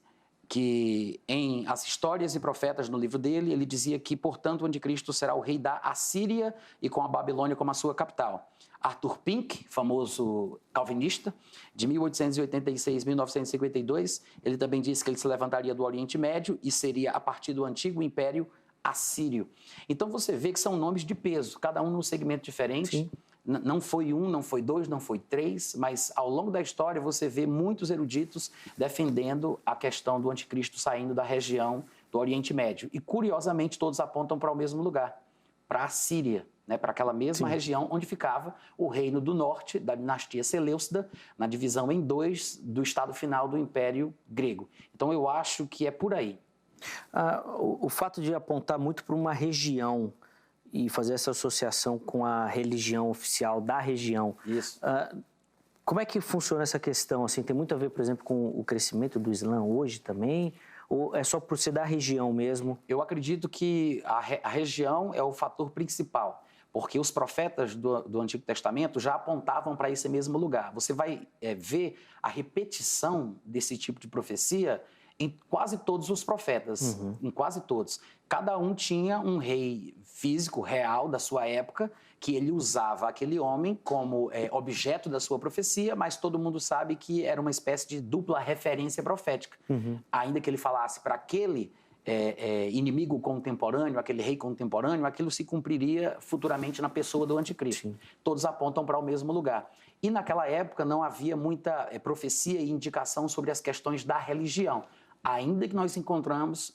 que em As Histórias e Profetas, no livro dele, ele dizia que, portanto, o anticristo será o rei da Assíria e com a Babilônia como a sua capital. Arthur Pink, famoso calvinista, de 1886 a 1952, ele também disse que ele se levantaria do Oriente Médio e seria a partir do antigo Império Assírio. Então você vê que são nomes de peso, cada um num segmento diferente. Não foi um, não foi dois, não foi três, mas ao longo da história você vê muitos eruditos defendendo a questão do anticristo saindo da região do Oriente Médio. E, curiosamente, todos apontam para o mesmo lugar, para a Síria, né, para aquela mesma região onde ficava o reino do norte da dinastia Seleucida, na divisão em dois do estado final do Império Grego. Então eu acho que é por aí. O fato de apontar muito para uma região e fazer essa associação com a religião oficial da região. Isso. Como é que funciona essa questão? Assim, tem muito a ver, por exemplo, com o crescimento do Islã hoje também? Ou é só por ser da região mesmo? Eu acredito que a região é o fator principal, porque os profetas do Antigo Testamento já apontavam para esse mesmo lugar. Você vai ver a repetição desse tipo de profecia em quase todos os profetas, em quase todos. Cada um tinha um rei físico, real, da sua época, que ele usava aquele homem como objeto da sua profecia, mas todo mundo sabe que era uma espécie de dupla referência profética. Ainda que ele falasse para aquele inimigo contemporâneo, aquele rei contemporâneo, aquilo se cumpriria futuramente na pessoa do anticristo. Todos apontam para o mesmo lugar. E naquela época não havia muita profecia e indicação sobre as questões da religião, ainda que nós encontremos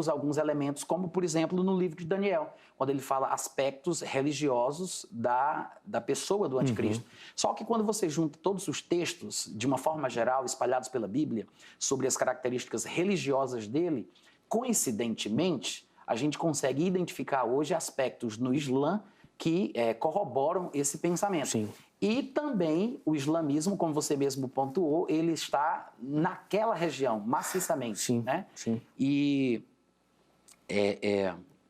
alguns elementos, como, por exemplo, no livro de Daniel, quando ele fala aspectos religiosos da pessoa do anticristo. Só que quando você junta todos os textos, de uma forma geral, espalhados pela Bíblia, sobre as características religiosas dele, coincidentemente, a gente consegue identificar hoje aspectos no Islã que corroboram esse pensamento. Sim. E também o islamismo, como você mesmo pontuou, ele está naquela região, maciçamente. Sim, né? sim. E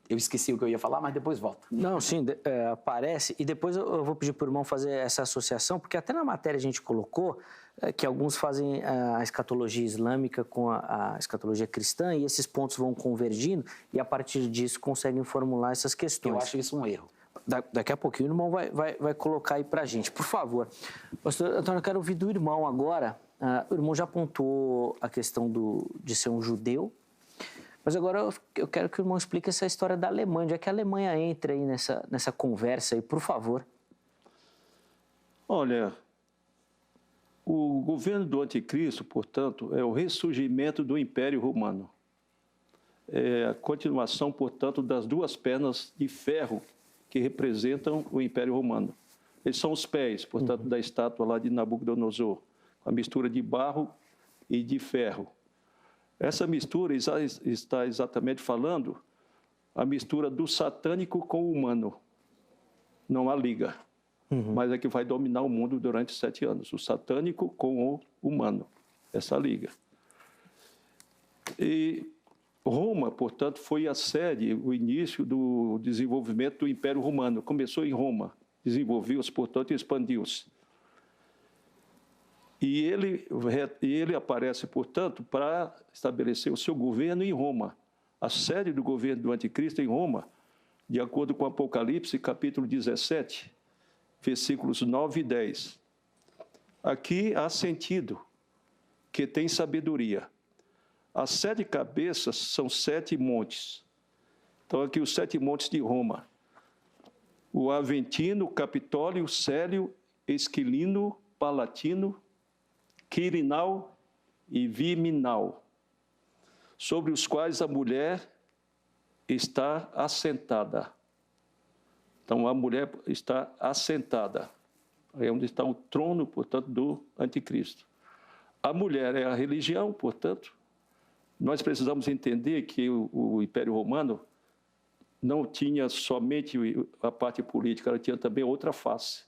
eu esqueci o que eu ia falar, mas depois volto. Não, sim, aparece. E depois eu vou pedir para o irmão fazer essa associação, porque até na matéria a gente colocou que alguns fazem a escatologia islâmica com a escatologia cristã e esses pontos vão convergindo e a partir disso conseguem formular essas questões. Eu acho isso um erro. Daqui a pouquinho o irmão vai colocar aí para a gente, por favor. Pastor Antônio, eu quero ouvir do irmão agora. O irmão já apontou a questão de ser um judeu, mas agora eu quero que o irmão explique essa história da Alemanha, já que a Alemanha entra aí nessa conversa aí, por favor. Olha, o governo do anticristo, portanto, é o ressurgimento do Império Romano. É a continuação, portanto, das duas pernas de ferro que representam o Império Romano. Eles são os pés, portanto, da estátua lá de Nabucodonosor, a mistura de barro e de ferro. Essa mistura está exatamente falando a mistura do satânico com o humano. Não há liga, mas é que vai dominar o mundo durante 7 anos. O satânico com o humano, essa liga. E Roma, portanto, foi a sede, o início do desenvolvimento do Império Romano. Começou em Roma, desenvolveu-se, portanto, e expandiu-se. E ele aparece, portanto, para estabelecer o seu governo em Roma. A sede do governo do anticristo em Roma, de acordo com Apocalipse, capítulo 17, versículos 9 e 10. Aqui há sentido que tem sabedoria. As 7 cabeças são 7 montes. Então, aqui os 7 montes de Roma. O Aventino, Capitólio, Célio, Esquilino, Palatino, Quirinal e Viminal, sobre os quais a mulher está assentada. Então, a mulher está assentada. É onde está o trono, portanto, do anticristo. A mulher é a religião, portanto. Nós precisamos entender que o Império Romano não tinha somente a parte política, ela tinha também outra face.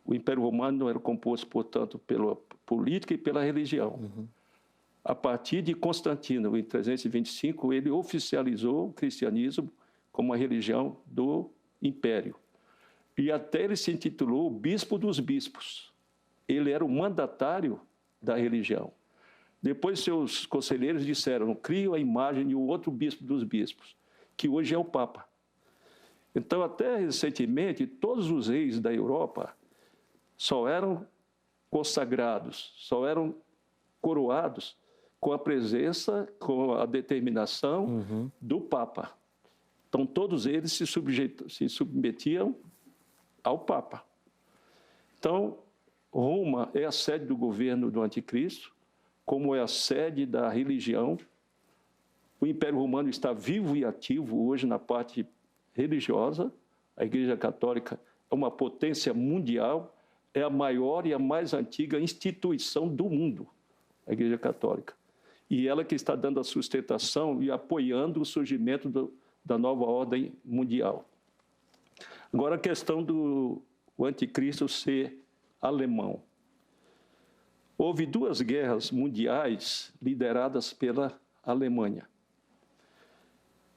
O Império Romano era composto, portanto, pela política e pela religião. A partir de Constantino, em 325, ele oficializou o cristianismo como a religião do Império. E até ele se intitulou Bispo dos Bispos. Ele era o mandatário da religião. Depois, seus conselheiros disseram, crio a imagem de um outro bispo dos bispos, que hoje é o Papa. Então, até recentemente, todos os reis da Europa só eram consagrados, só eram coroados com a presença, com a determinação do Papa. Então, todos eles se submetiam ao Papa. Então, Roma é a sede do governo do anticristo, como é a sede da religião. O Império Romano está vivo e ativo hoje na parte religiosa. A Igreja Católica é uma potência mundial, é a maior e a mais antiga instituição do mundo, a Igreja Católica. E ela que está dando a sustentação e apoiando o surgimento da nova ordem mundial. Agora, a questão do anticristo ser alemão. Houve 2 guerras mundiais lideradas pela Alemanha.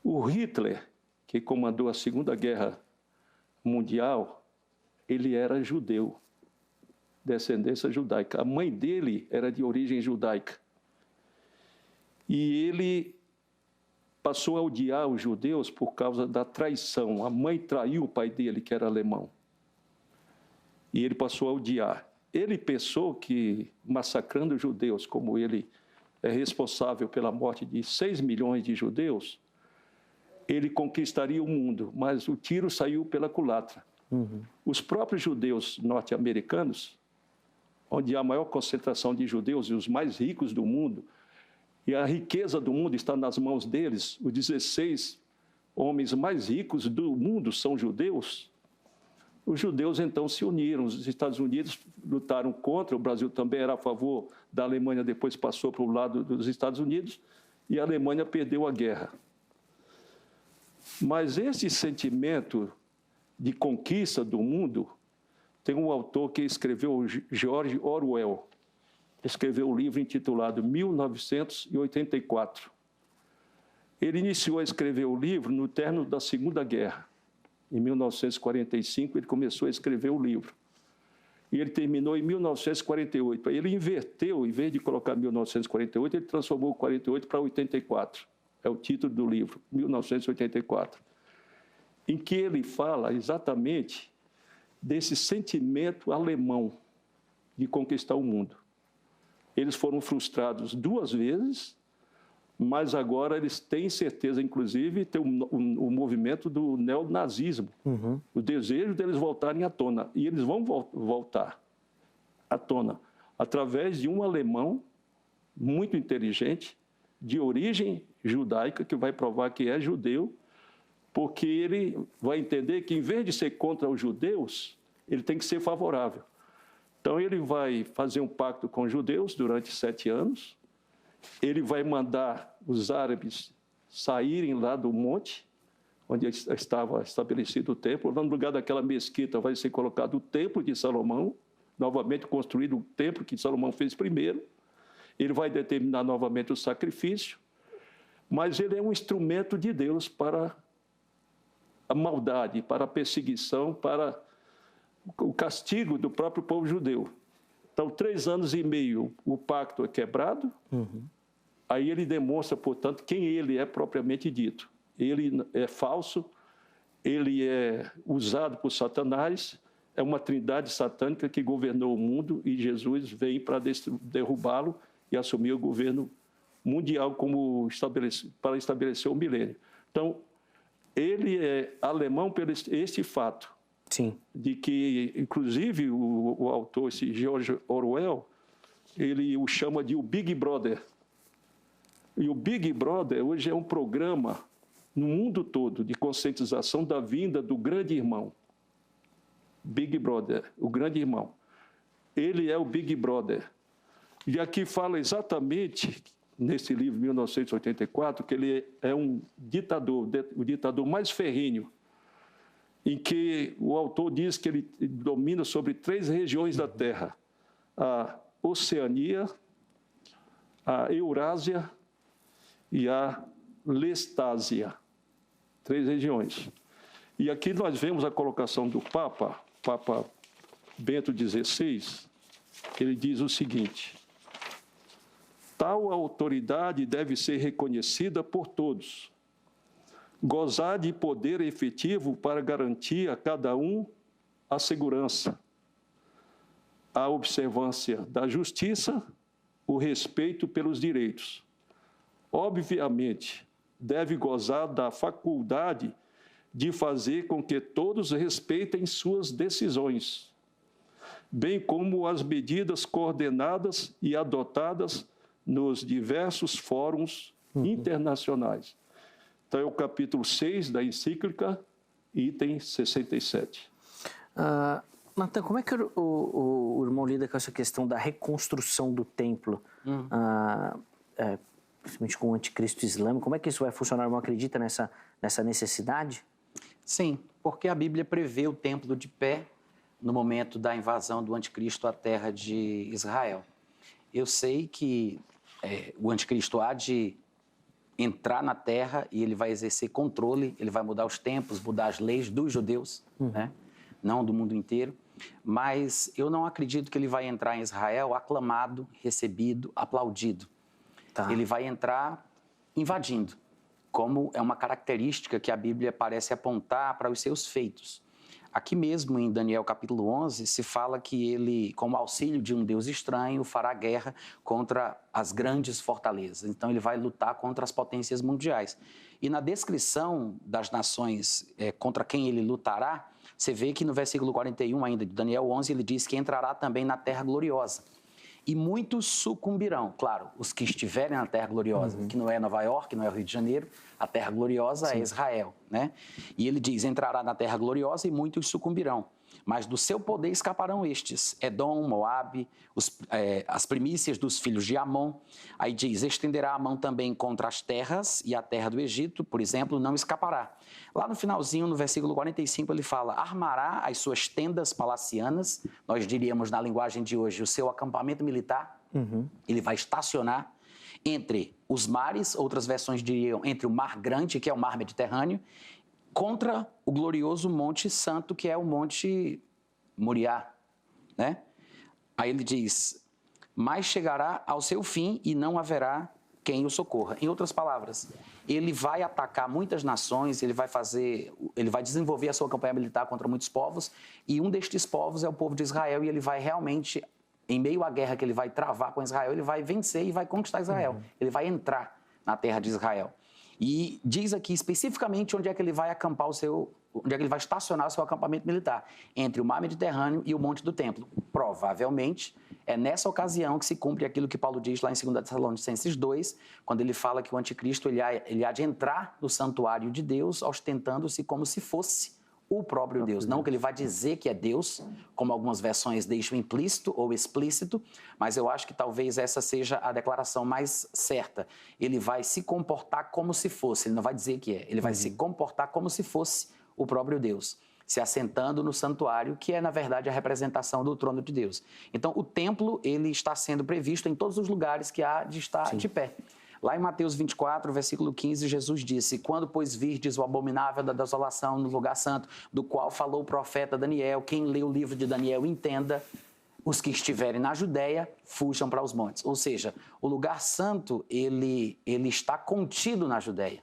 O Hitler, que comandou a Segunda Guerra Mundial, ele era judeu, descendência judaica. A mãe dele era de origem judaica. E ele passou a odiar os judeus por causa da traição. A mãe traiu o pai dele, que era alemão. E ele passou a odiar. Ele pensou que, massacrando os judeus, como ele é responsável pela morte de 6 milhões de judeus, ele conquistaria o mundo, mas o tiro saiu pela culatra. Os próprios judeus norte-americanos, onde há a maior concentração de judeus e os mais ricos do mundo, e a riqueza do mundo está nas mãos deles, os 16 homens mais ricos do mundo são judeus. Os judeus, então, se uniram. Os Estados Unidos lutaram contra, o Brasil também era a favor da Alemanha, depois passou para o lado dos Estados Unidos, e a Alemanha perdeu a guerra. Mas esse sentimento de conquista do mundo, tem um autor que escreveu, George Orwell, escreveu um livro intitulado 1984. Ele iniciou a escrever o livro no término da Segunda Guerra. Em 1945, ele começou a escrever o livro. E ele terminou em 1948. Aí ele inverteu, em vez de colocar 1948, ele transformou 48 para 84. É o título do livro, 1984. em que ele fala exatamente desse sentimento alemão de conquistar o mundo. Eles foram frustrados 2 vezes, mas agora eles têm certeza, inclusive, tem o movimento do neonazismo, o desejo deles voltarem à tona. E eles vão voltar à tona através de um alemão muito inteligente, de origem judaica, que vai provar que é judeu, porque ele vai entender que, em vez de ser contra os judeus, ele tem que ser favorável. Então, ele vai fazer um pacto com os judeus durante 7 anos, ele vai mandar os árabes saírem lá do monte, onde estava estabelecido o templo. No lugar daquela mesquita vai ser colocado o templo de Salomão, novamente construído o templo que Salomão fez primeiro. Ele vai determinar novamente o sacrifício, mas ele é um instrumento de Deus para a maldade, para a perseguição, para o castigo do próprio povo judeu. Então, 3 anos e meio, o pacto é quebrado. Aí ele demonstra, portanto, quem ele é propriamente dito. Ele é falso, ele é usado por Satanás, é uma trindade satânica que governou o mundo e Jesus vem para derrubá-lo e assumir o governo mundial para estabelecer o milênio. Então, ele é alemão por este fato. Sim. De que, inclusive, o autor, esse George Orwell, ele o chama de o Big Brother. E o Big Brother hoje é um programa no mundo todo de conscientização da vinda do grande irmão. Big Brother, o grande irmão. Ele é o Big Brother. E aqui fala exatamente, nesse livro, 1984, que ele é um ditador, o ditador mais ferrenho, em que o autor diz que ele domina sobre 3 regiões da Terra: a Oceania, a Eurásia e a Lestásia. 3 regiões. E aqui nós vemos a colocação do Papa Bento XVI. Ele diz o seguinte: tal autoridade deve ser reconhecida por todos, gozar de poder efetivo para garantir a cada um a segurança, a observância da justiça, o respeito pelos direitos. Obviamente, deve gozar da faculdade de fazer com que todos respeitem suas decisões, bem como as medidas coordenadas e adotadas nos diversos fóruns internacionais. Então, é o capítulo 6 da encíclica, item 67. Natan, como é que o irmão lida com essa questão da reconstrução do templo, principalmente com o anticristo islâmico? Como é que isso vai funcionar? O irmão acredita nessa necessidade? Sim, porque a Bíblia prevê o templo de pé no momento da invasão do anticristo à terra de Israel. Eu sei que o anticristo há de entrar na terra e ele vai exercer controle, ele vai mudar os tempos, mudar as leis dos judeus, né? Não do mundo inteiro, mas eu não acredito que ele vai entrar em Israel aclamado, recebido, aplaudido. Tá. Ele vai entrar invadindo, como é uma característica que a Bíblia parece apontar para os seus feitos. Aqui mesmo, em Daniel capítulo 11, se fala que ele, como auxílio de um Deus estranho, fará guerra contra as grandes fortalezas. Então, ele vai lutar contra as potências mundiais. E na descrição das nações contra quem ele lutará, você vê que no versículo 41 ainda de Daniel 11, ele diz que entrará também na terra gloriosa. E muitos sucumbirão, claro, os que estiverem na terra gloriosa, que não é Nova York, não é o Rio de Janeiro, a terra gloriosa é Israel, né? E ele diz, entrará na terra gloriosa e muitos sucumbirão, mas do seu poder escaparão estes, Edom, Moabe, as primícias dos filhos de Amon. Aí diz, estenderá a mão também contra as terras e a terra do Egito, por exemplo, não escapará. Lá no finalzinho, no versículo 45, ele fala, armará as suas tendas palacianas, nós diríamos na linguagem de hoje, o seu acampamento militar, ele vai estacionar entre os mares, outras versões diriam entre o Mar Grande, que é o Mar Mediterrâneo, contra o glorioso Monte Santo, que é o Monte Moriá, né? Aí ele diz, mas chegará ao seu fim e não haverá quem o socorra. Em outras palavras, ele vai atacar muitas nações, ele vai desenvolver a sua campanha militar contra muitos povos, e um destes povos é o povo de Israel, e ele vai realmente, em meio à guerra que ele vai travar com Israel, ele vai vencer e vai conquistar Israel. Ele vai entrar na terra de Israel. E diz aqui especificamente onde é que ele vai acampar onde é que ele vai estacionar o seu acampamento militar, entre o mar Mediterrâneo e o Monte do Templo. Provavelmente é nessa ocasião que se cumpre aquilo que Paulo diz lá em 2 Tessalonicenses 2, quando ele fala que o anticristo ele há de entrar no santuário de Deus, ostentando-se como se fosse o próprio Deus. Não que ele vai dizer que é Deus, como algumas versões deixam implícito ou explícito, mas eu acho que talvez essa seja a declaração mais certa. Ele vai se comportar como se fosse, ele não vai dizer que é, ele vai se comportar como se fosse o próprio Deus, se assentando no santuário, que é, na verdade, a representação do trono de Deus. Então, o templo, ele está sendo previsto em todos os lugares que há de estar de pé. Lá em Mateus 24, versículo 15, Jesus disse: quando, pois, virdes o abominável da desolação no lugar santo, do qual falou o profeta Daniel, quem lê o livro de Daniel entenda, os que estiverem na Judéia, fujam para os montes. Ou seja, o lugar santo, ele está contido na Judéia,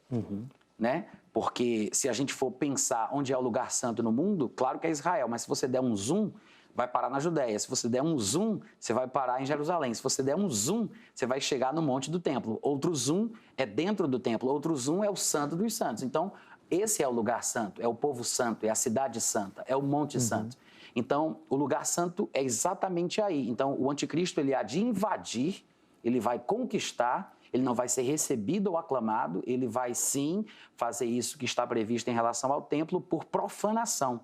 né? Porque se a gente for pensar onde é o lugar santo no mundo, claro que é Israel, mas se você der um zoom, vai parar na Judéia. Se você der um zoom, você vai parar em Jerusalém. Se você der um zoom, você vai chegar no Monte do Templo. Outro zoom é dentro do templo. Outro zoom é o Santo dos Santos. Então, esse é o lugar santo, é o povo santo, é a cidade santa, é o Monte Santo. Então, o lugar santo é exatamente aí. Então, o anticristo, ele há de invadir, ele vai conquistar, ele não vai ser recebido ou aclamado, ele vai sim fazer isso que está previsto em relação ao templo por profanação.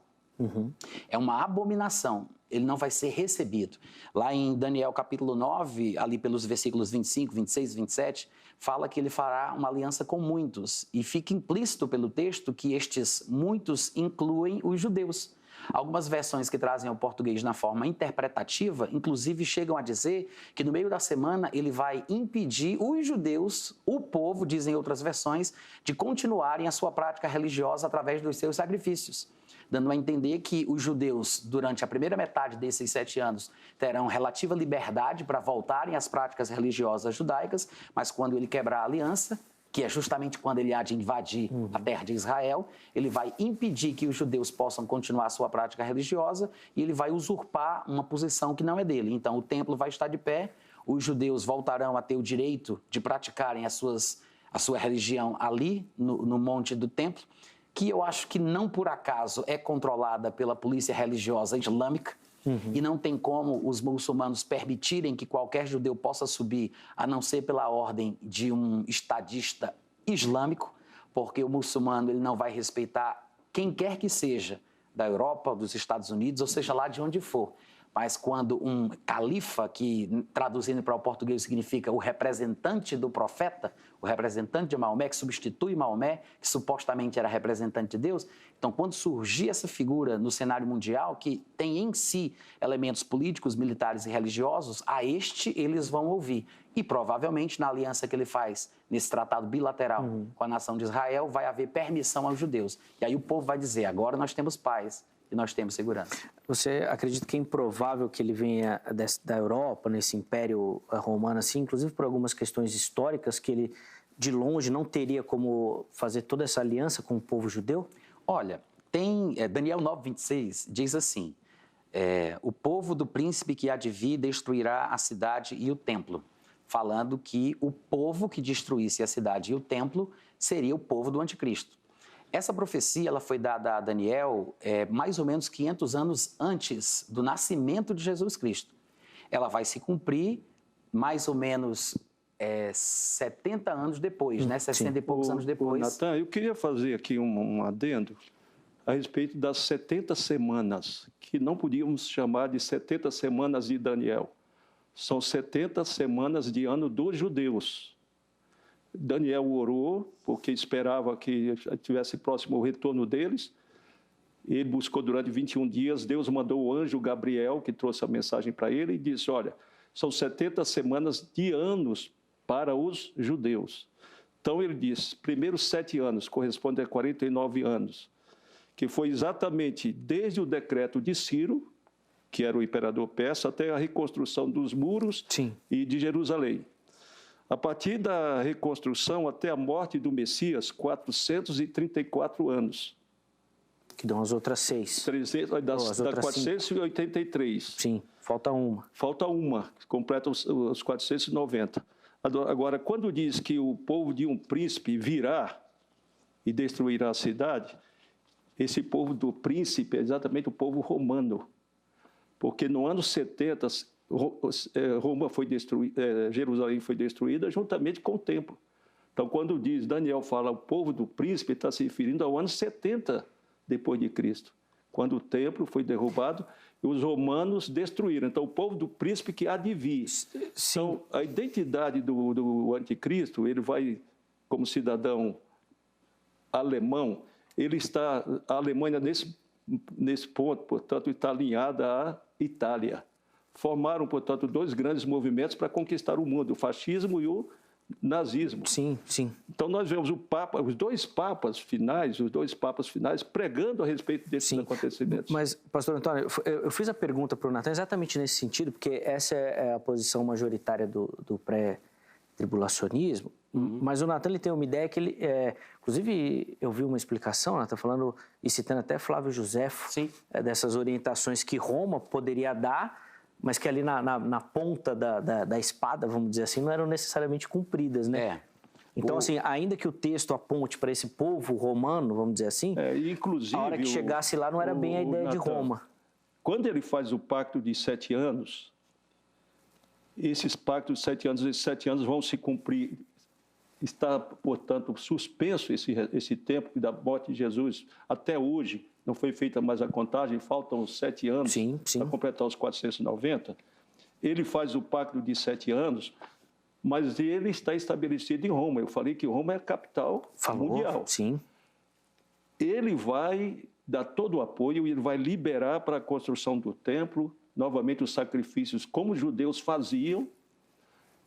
É uma abominação, ele não vai ser recebido. Lá em Daniel capítulo 9, ali pelos versículos 25, 26 e 27, fala que ele fará uma aliança com muitos. E fica implícito pelo texto que estes muitos incluem os judeus. Algumas versões que trazem o português na forma interpretativa, inclusive chegam a dizer que no meio da semana ele vai impedir os judeus, o povo, dizem outras versões, de continuarem a sua prática religiosa através dos seus sacrifícios, dando a entender que os judeus, durante a primeira metade desses 7 anos, terão relativa liberdade para voltarem às práticas religiosas judaicas, mas quando ele quebrar a aliança, que é justamente quando ele há de invadir a terra de Israel, ele vai impedir que os judeus possam continuar a sua prática religiosa e ele vai usurpar uma posição que não é dele. Então, o templo vai estar de pé, os judeus voltarão a ter o direito de praticarem a sua religião ali, no monte do templo, que eu acho que não por acaso é controlada pela polícia religiosa islâmica, e não tem como os muçulmanos permitirem que qualquer judeu possa subir, a não ser pela ordem de um estadista islâmico, porque o muçulmano ele não vai respeitar quem quer que seja, da Europa, dos Estados Unidos, ou seja lá de onde for. Mas quando um califa, que traduzindo para o português significa o representante do profeta, o representante de Maomé, que substitui Maomé, que supostamente era representante de Deus, então quando surgir essa figura no cenário mundial, que tem em si elementos políticos, militares e religiosos, a este eles vão ouvir. E provavelmente na aliança que ele faz nesse tratado bilateral com a nação de Israel, vai haver permissão aos judeus. E aí o povo vai dizer, agora nós temos paz. E nós temos segurança. Você acredita que é improvável que ele venha da Europa, nesse império romano, assim, inclusive por algumas questões históricas, que ele, de longe, não teria como fazer toda essa aliança com o povo judeu? Olha, tem Daniel 9:26 diz assim, o povo do príncipe que há de vir destruirá a cidade e o templo, falando que o povo que destruísse a cidade e o templo seria o povo do anticristo. Essa profecia ela foi dada a Daniel mais ou menos 500 anos antes do nascimento de Jesus Cristo. Ela vai se cumprir mais ou menos 70 anos depois, né? 60 e poucos anos depois. Natan, eu queria fazer aqui um adendo a respeito das 70 semanas, que não podíamos chamar de 70 semanas de Daniel. São 70 semanas de ano dos judeus. Daniel orou, porque esperava que estivesse próximo o retorno deles. Ele buscou durante 21 dias. Deus mandou o anjo Gabriel, que trouxe a mensagem para ele, e disse, olha, são 70 semanas de anos para os judeus. Então ele diz, primeiros 7 anos correspondem a 49 anos, que foi exatamente desde o decreto de Ciro, que era o imperador persa, até a reconstrução dos muros e de Jerusalém. A partir da reconstrução até a morte do Messias, 434 anos. Que dão as outras 6. 483. Sim, falta uma. Falta uma, completa os 490. Agora, quando diz que o povo de um príncipe virá e destruirá a cidade, esse povo do príncipe é exatamente o povo romano. Porque no ano 70, Roma foi destruída, Jerusalém foi destruída juntamente com o templo. Então, quando diz, Daniel fala, o povo do príncipe, está se referindo ao ano 70 depois de Cristo, quando o templo foi derrubado e os romanos destruíram. Então, o povo do príncipe que há de vir. Então, a identidade do anticristo, ele vai, como cidadão alemão, a Alemanha, nesse ponto, portanto, está alinhada à Itália. Formaram, portanto, dois grandes movimentos para conquistar o mundo, o fascismo e o nazismo. Sim, sim. Então, nós vemos os dois papas finais pregando a respeito desses acontecimentos. Mas, pastor Antônio, eu fiz a pergunta para o Natan exatamente nesse sentido, porque essa é a posição majoritária do pré-tribulacionismo, mas o Natan ele tem uma ideia que ele... inclusive, eu vi uma explicação, Natan, falando e citando até Flávio Josefo, dessas orientações que Roma poderia dar, mas que ali na ponta da espada, vamos dizer assim, não eram necessariamente cumpridas, né? Então, assim, ainda que o texto aponte para esse povo romano, vamos dizer assim, inclusive, a hora que chegasse lá não era bem a ideia de Roma. Quando ele faz o pacto de 7 anos, esses pactos de 7 anos, esses 7 anos vão se cumprir. Está, portanto, suspenso esse tempo da morte de Jesus até hoje. Não foi feita mais a contagem, faltam 7 anos para completar os 490. Ele faz o pacto de 7 anos, mas ele está estabelecido em Roma. Eu falei que Roma é a capital mundial. Sim. Ele vai dar todo o apoio, ele vai liberar para a construção do templo, novamente os sacrifícios como os judeus faziam,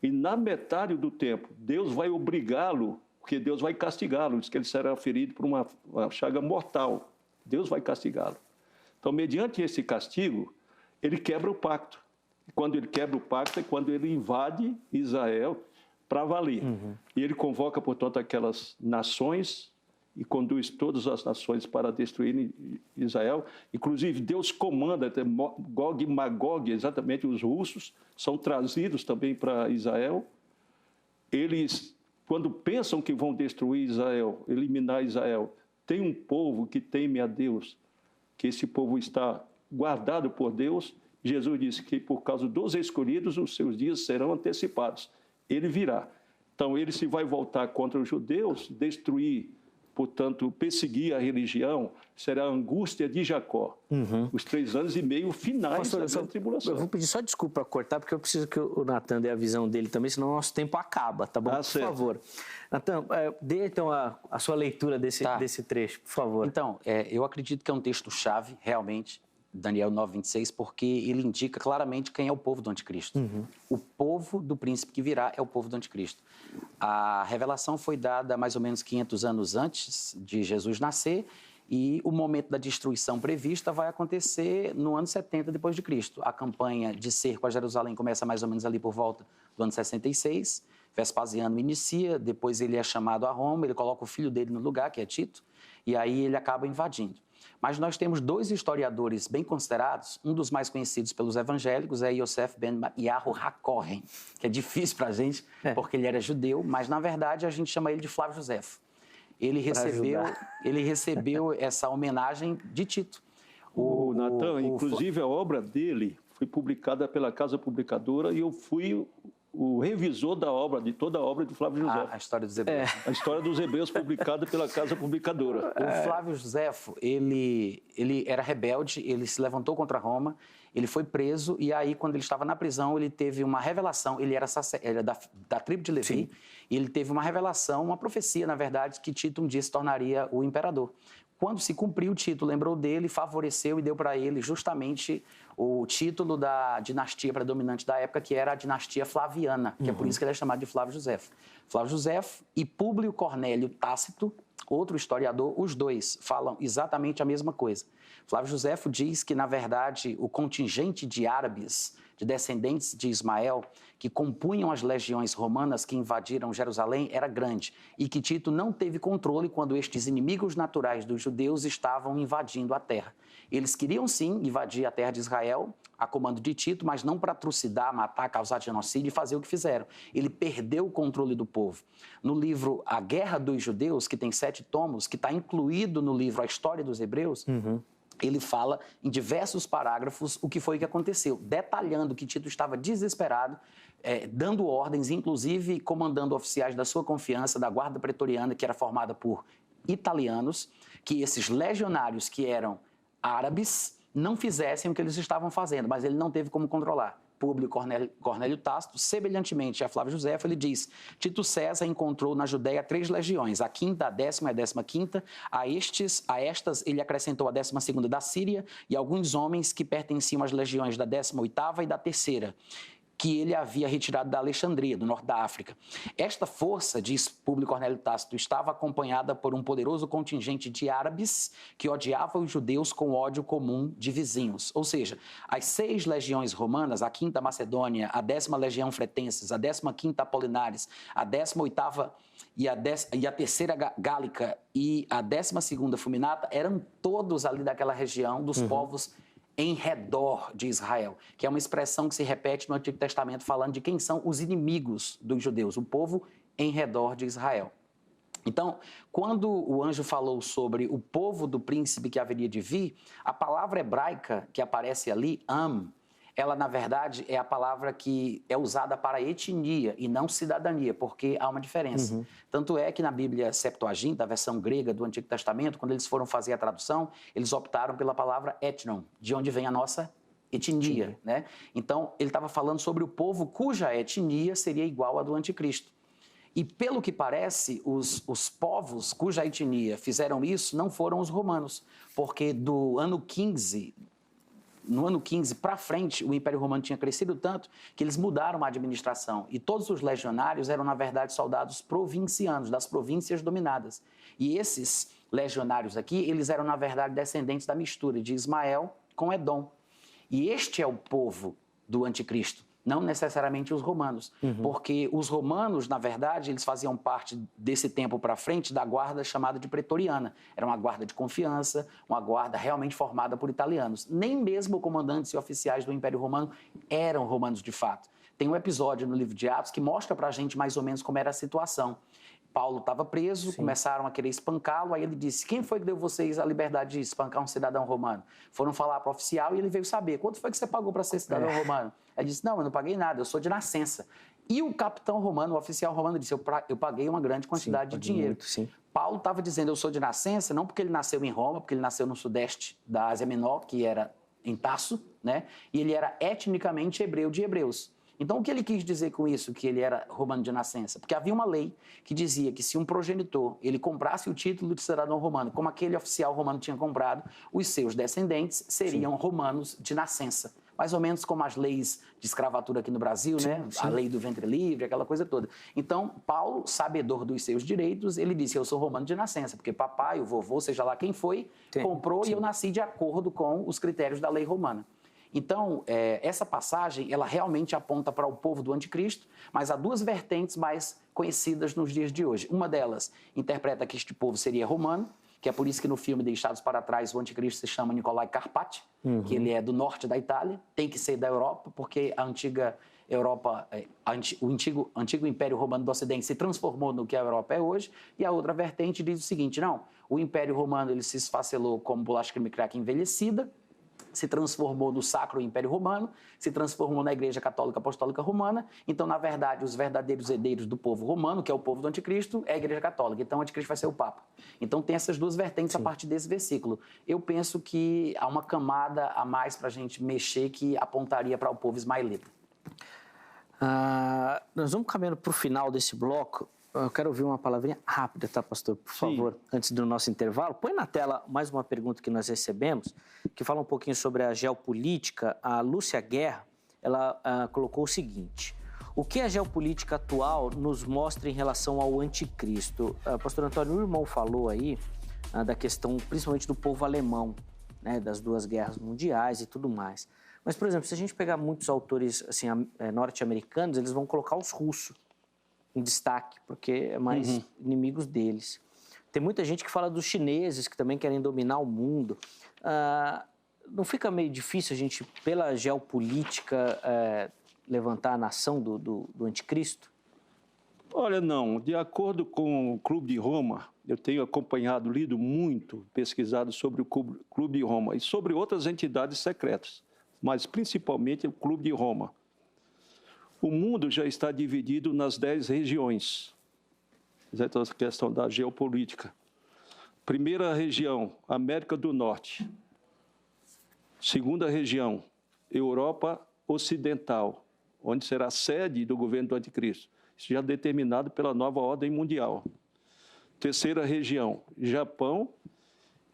e na metade do tempo, Deus vai obrigá-lo, porque Deus vai castigá-lo, diz que ele será ferido por uma chaga mortal. Deus vai castigá-lo. Então, mediante esse castigo, ele quebra o pacto. E quando ele quebra o pacto é quando ele invade Israel para valer. E ele convoca, portanto, aquelas nações e conduz todas as nações para destruírem Israel. Inclusive, Deus comanda, Gog e Magog, exatamente os russos, são trazidos também para Israel. Eles, quando pensam que vão destruir Israel, eliminar Israel, tem um povo que teme a Deus, que esse povo está guardado por Deus. Jesus disse que por causa dos escolhidos, os seus dias serão antecipados. Ele virá. Então, ele se vai voltar contra os judeus, destruir, portanto, perseguir a religião, será a angústia de Jacó. Os 3 anos e meio finais da grande tribulação. Eu vou pedir só desculpa para cortar, porque eu preciso que o Natan dê a visão dele também, senão o nosso tempo acaba, tá bom? Por favor. Natan, dê então a sua leitura desse trecho, por favor. Então, eu acredito que é um texto-chave, realmente, Daniel 9:26, porque ele indica claramente quem é o povo do anticristo. O povo do príncipe que virá é o povo do anticristo. A revelação foi dada mais ou menos 500 anos antes de Jesus nascer e o momento da destruição prevista vai acontecer no ano 70 depois de Cristo. A campanha de cerco a Jerusalém começa mais ou menos ali por volta do ano 66. Vespasiano inicia, depois ele é chamado a Roma, ele coloca o filho dele no lugar, que é Tito, e aí ele acaba invadindo. Mas nós temos 2 historiadores bem considerados, um dos mais conhecidos pelos evangélicos é Yosef ben Yahu HaKohen, que é difícil para a gente, porque ele era judeu, mas na verdade a gente chama ele de Flávio Josefo. Ele recebeu essa homenagem de Tito. Natan, inclusive a obra dele foi publicada pela Casa Publicadora e eu fui o revisor da obra, de toda a obra do Flávio Josefo. A História dos Hebreus. A História dos Hebreus, publicada pela Casa Publicadora. O Flávio Josefo, ele era rebelde, ele se levantou contra Roma, ele foi preso e aí, quando ele estava na prisão, ele teve uma revelação, ele era da tribo de Levi, e ele teve uma revelação, uma profecia, na verdade, que Tito um dia se tornaria o imperador. Quando se cumpriu, Tito lembrou dele, favoreceu e deu para ele justamente o título da dinastia predominante da época, que era a dinastia Flaviana, que é por isso que ele é chamado de Flávio Josefo. Flávio Josefo e Públio Cornélio Tácito, outro historiador, os dois falam exatamente a mesma coisa. Flávio Josefo diz que, na verdade, o contingente de árabes de descendentes de Ismael que compunham as legiões romanas que invadiram Jerusalém era grande e que Tito não teve controle quando estes inimigos naturais dos judeus estavam invadindo a terra. Eles queriam sim invadir a terra de Israel a comando de Tito, mas não para trucidar, matar, causar genocídio e fazer o que fizeram. Ele perdeu o controle do povo. No livro A Guerra dos Judeus, que tem 7 tomos, que está incluído no livro A História dos Hebreus, ele fala em diversos parágrafos o que foi que aconteceu, detalhando que Tito estava desesperado, dando ordens, inclusive comandando oficiais da sua confiança, da guarda pretoriana, que era formada por italianos, que esses legionários que eram árabes não fizessem o que eles estavam fazendo, mas ele não teve como controlar. Públio Cornélio Tácito, semelhantemente a Flávio Josefo, ele diz: Tito César encontrou na Judéia 3 legiões, a 5ª, a 10ª e a 15ª. A estas ele acrescentou a 12ª da Síria e alguns homens que pertenciam às legiões da 18ª e da 3ª, que ele havia retirado da Alexandria, do norte da África. Esta força, diz Públio Cornélio Tácito, estava acompanhada por um poderoso contingente de árabes que odiavam os judeus com ódio comum de vizinhos. Ou seja, as 6 legiões romanas, a 5ª Macedônia, a 10ª Legião Fretenses, a 15ª Apolinares, a 18ª e a 3ª Gálica e a 12ª Fulminata, eram todos ali daquela região dos povos em redor de Israel, que é uma expressão que se repete no Antigo Testamento falando de quem são os inimigos dos judeus, o povo em redor de Israel. Então, quando o anjo falou sobre o povo do príncipe que haveria de vir, a palavra hebraica que aparece ali, ela, na verdade, é a palavra que é usada para etnia e não cidadania, porque há uma diferença. Tanto é que na Bíblia Septuaginta, a versão grega do Antigo Testamento, quando eles foram fazer a tradução, eles optaram pela palavra etnon, de onde vem a nossa etnia, né? Então, ele estava falando sobre o povo cuja etnia seria igual à do anticristo. E, pelo que parece, os povos cuja etnia fizeram isso não foram os romanos, porque do ano 15... No ano 15 para frente, o Império Romano tinha crescido tanto que eles mudaram a administração. E todos os legionários eram, na verdade, soldados provincianos, das províncias dominadas. E esses legionários aqui, eles eram, na verdade, descendentes da mistura de Ismael com Edom. E este é o povo do anticristo, não necessariamente os romanos. Porque os romanos, na verdade, eles faziam parte desse tempo para frente da guarda chamada de pretoriana. Era uma guarda de confiança, uma guarda realmente formada por italianos. Nem mesmo comandantes e oficiais do Império Romano eram romanos de fato. Tem um episódio no livro de Atos que mostra para a gente mais ou menos como era a situação. Paulo estava preso, começaram a querer espancá-lo, aí ele disse: quem foi que deu vocês a liberdade de espancar um cidadão romano? Foram falar para o oficial e ele veio saber: quanto foi que você pagou para ser cidadão romano? Ele disse: não, eu não paguei nada, eu sou de nascença. E o capitão romano, o oficial romano, disse: eu paguei uma grande quantidade de dinheiro. Paulo estava dizendo: eu sou de nascença, não porque ele nasceu em Roma, porque ele nasceu no sudeste da Ásia Menor, que era em Tarso, né? E ele era etnicamente hebreu de hebreus. Então, o que ele quis dizer com isso, que ele era romano de nascença? Porque havia uma lei que dizia que se um progenitor ele comprasse o título de cidadão romano, como aquele oficial romano tinha comprado, os seus descendentes seriam romanos de nascença. Mais ou menos como as leis de escravatura aqui no Brasil, né? A lei do ventre livre, aquela coisa toda. Então, Paulo, sabedor dos seus direitos, ele disse: eu sou romano de nascença, porque papai, o vovô, seja lá quem foi, comprou e eu nasci de acordo com os critérios da lei romana. Então, essa passagem, ela realmente aponta para o povo do anticristo, mas há 2 vertentes mais conhecidas nos dias de hoje. Uma delas interpreta que este povo seria romano, que é por isso que no filme Deixados para Trás o anticristo se chama Nicolai Carpati, que ele é do norte da Itália, tem que ser da Europa, porque a antiga Europa, o antigo Império Romano do Ocidente se transformou no que a Europa é hoje, e a outra vertente diz o seguinte: não, o Império Romano ele se esfacelou como bolacha creme crack envelhecida, se transformou no Sacro Império Romano, se transformou na Igreja Católica Apostólica Romana. Então, na verdade, os verdadeiros herdeiros do povo romano, que é o povo do anticristo, é a Igreja Católica. Então, o anticristo vai ser o Papa. Então, tem essas 2 vertentes a partir desse versículo. Eu penso que há uma camada a mais para a gente mexer que apontaria para o povo ismaelita. Nós vamos caminhando para o final desse bloco. Eu quero ouvir uma palavrinha rápida, tá, pastor? Por favor, antes do nosso intervalo. Põe na tela mais uma pergunta que nós recebemos, que fala um pouquinho sobre a geopolítica. A Lúcia Guerra, ela colocou o seguinte: o que a geopolítica atual nos mostra em relação ao anticristo? Pastor Antônio, o irmão falou aí da questão, principalmente do povo alemão, né, das 2 guerras mundiais e tudo mais. Mas, por exemplo, se a gente pegar muitos autores assim, norte-americanos, eles vão colocar os russos em destaque, porque é mais inimigos deles. Tem muita gente que fala dos chineses, que também querem dominar o mundo. Não fica meio difícil a gente, pela geopolítica, levantar a nação do anticristo? Olha, não. De acordo com o Clube de Roma, eu tenho acompanhado, lido muito, pesquisado sobre o Clube de Roma e sobre outras entidades secretas, mas principalmente o Clube de Roma. O mundo já está dividido nas 10 regiões. Então, essa questão da geopolítica. Primeira região, América do Norte. Segunda região, Europa Ocidental, onde será a sede do governo do Anticristo. Isso já é determinado pela nova ordem mundial. Terceira região, Japão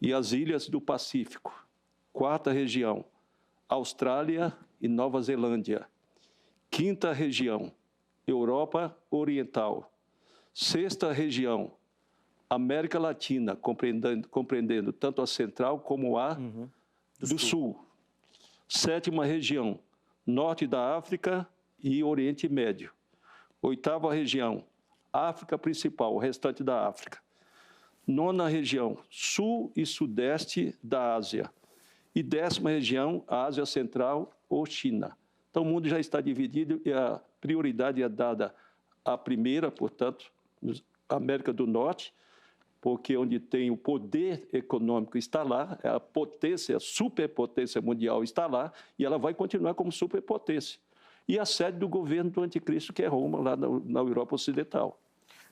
e as ilhas do Pacífico. Quarta região, Austrália e Nova Zelândia. Quinta região, Europa Oriental. Sexta região, América Latina, compreendendo tanto a central como a do Sul. Sétima região, Norte da África e Oriente Médio. Oitava região, África principal, o restante da África. Nona região, Sul e Sudeste da Ásia. E 10ª região, Ásia Central ou China. Então, o mundo já está dividido e a prioridade é dada à primeira, portanto, América do Norte, porque onde tem o poder econômico está lá, a potência, a superpotência mundial está lá, e ela vai continuar como superpotência. E a sede do governo do Anticristo, que é Roma, lá na Europa Ocidental.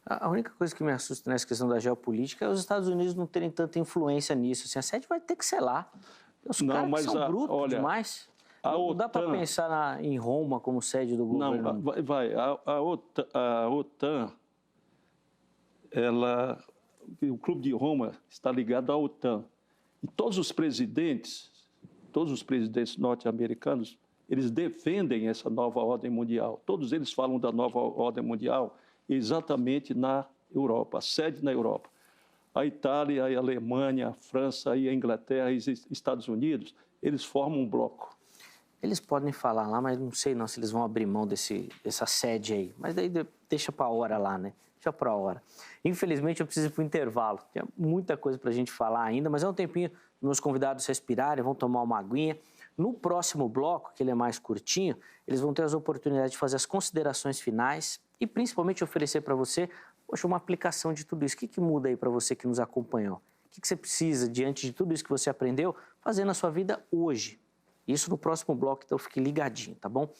A única coisa que me assusta nessa questão da geopolítica é os Estados Unidos não terem tanta influência nisso. Assim, a sede vai ter que ser lá. Os caras são brutos demais. Não dá para pensar em Roma como sede do governo. Não, a OTAN, o Clube de Roma está ligado à OTAN. E todos os presidentes norte-americanos, eles defendem essa nova ordem mundial. Todos eles falam da nova ordem mundial exatamente na Europa, a sede na Europa. A Itália, a Alemanha, a França, a Inglaterra e os Estados Unidos, eles formam um bloco. Eles podem falar lá, mas não sei se eles vão abrir mão dessa sede aí. Mas daí deixa para a hora lá, né? Deixa para a hora. Infelizmente, eu preciso ir para o intervalo. Tem muita coisa para a gente falar ainda, mas é um tempinho para meus convidados respirarem, vão tomar uma aguinha. No próximo bloco, que ele é mais curtinho, eles vão ter as oportunidades de fazer as considerações finais e principalmente oferecer para você, uma aplicação de tudo isso. O que muda aí para você que nos acompanhou? O que você precisa, diante de tudo isso que você aprendeu, fazer na sua vida hoje? Isso no próximo bloco, então fique ligadinho, tá bom?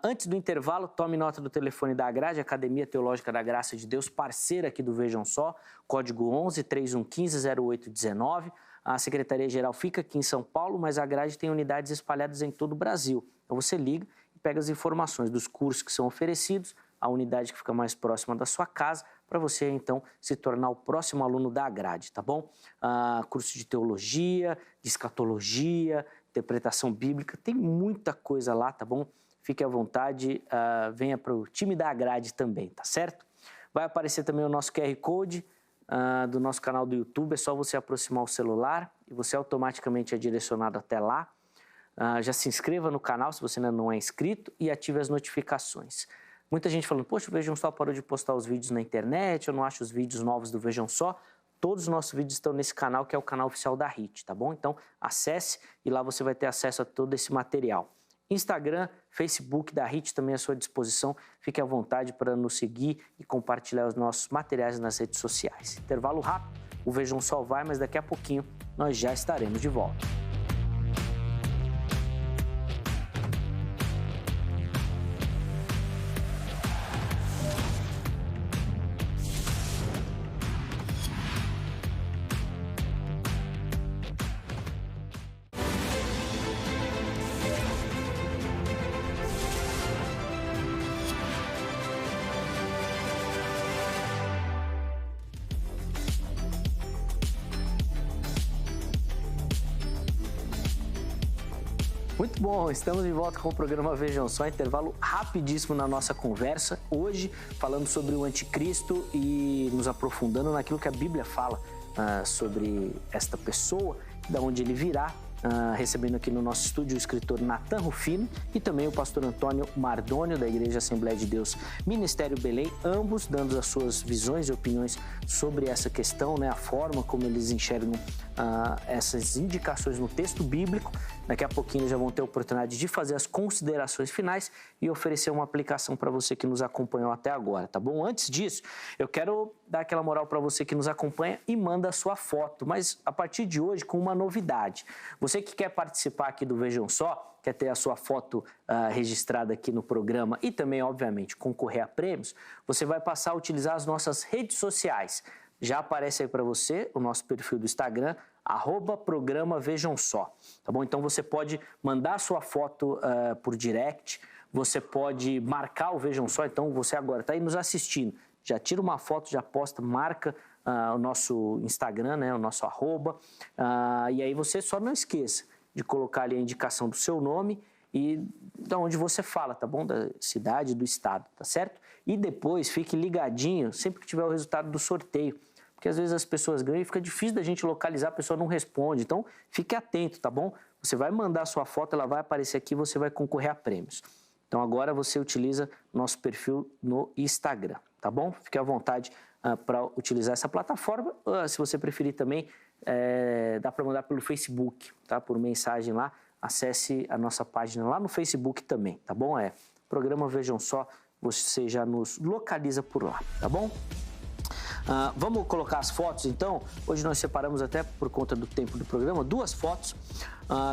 Antes do intervalo, tome nota do telefone da Agrade, Academia Teológica da Graça de Deus, parceira aqui do Vejam Só, código 11-3115-0819. A Secretaria-Geral fica aqui em São Paulo, mas a Agrade tem unidades espalhadas em todo o Brasil. Então você liga e pega as informações dos cursos que são oferecidos, a unidade que fica mais próxima da sua casa, para você, então, se tornar o próximo aluno da Agrade, tá bom? Curso de teologia, de escatologia, interpretação bíblica, tem muita coisa lá, tá bom? Fique à vontade, venha para o time da Agrade também, tá certo? Vai aparecer também o nosso QR Code do nosso canal do YouTube, é só você aproximar o celular e você automaticamente é direcionado até lá. Já se inscreva no canal se você ainda não é inscrito e ative as notificações. Muita gente falando, poxa, o Vejam Só parou de postar os vídeos na internet, eu não acho os vídeos novos do Vejam Só. Todos os nossos vídeos estão nesse canal, que é o canal oficial da HIT, tá bom? Então, acesse e lá você vai ter acesso a todo esse material. Instagram, Facebook da HIT também à sua disposição. Fique à vontade para nos seguir e compartilhar os nossos materiais nas redes sociais. Intervalo rápido, o Vejam Só vai, mas daqui a pouquinho nós já estaremos de volta. Muito bom, estamos de volta com o programa Vejam Só, intervalo rapidíssimo na nossa conversa. Hoje, falando sobre o anticristo e nos aprofundando naquilo que a Bíblia fala sobre esta pessoa, de onde ele virá recebendo aqui no nosso estúdio o escritor Natan Rufino e também o pastor Antônio Mardônio, da Igreja Assembleia de Deus Ministério Belém, ambos dando as suas visões e opiniões sobre essa questão, né, a forma como eles enxergam essas indicações no texto bíblico. Daqui a pouquinho eles já vão ter a oportunidade de fazer as considerações finais e oferecer uma aplicação para você que nos acompanhou até agora, tá bom? Antes disso, eu quero dar aquela moral para você que nos acompanha e manda a sua foto, mas a partir de hoje com uma novidade. Você que quer participar aqui do Vejam Só, quer ter a sua foto registrada aqui no programa e também, obviamente, concorrer a prêmios, você vai passar a utilizar as nossas redes sociais. Já aparece aí para você o nosso perfil do Instagram, @programa Vejam Só, tá bom? Então você pode mandar a sua foto por direct, você pode marcar o Vejam Só, então você agora está aí nos assistindo, já tira uma foto, já posta, marca o nosso Instagram, né, o nosso @, e aí você só não esqueça de colocar ali a indicação do seu nome e de onde você fala, tá bom? Da cidade, do estado, tá certo? E depois fique ligadinho sempre que tiver o resultado do sorteio, porque às vezes as pessoas ganham e fica difícil da gente localizar, a pessoa não responde, então fique atento, tá bom? Você vai mandar a sua foto, ela vai aparecer aqui e você vai concorrer a prêmios. Então agora você utiliza nosso perfil no Instagram, tá bom? Fique à vontade para utilizar essa plataforma. Se você preferir também, dá para mandar pelo Facebook, tá? Por mensagem lá. Acesse a nossa página lá no Facebook também, tá bom? Programa Vejam Só, você já nos localiza por lá, tá bom? Vamos colocar as fotos então. Hoje nós separamos, até por conta do tempo do programa, 2 fotos.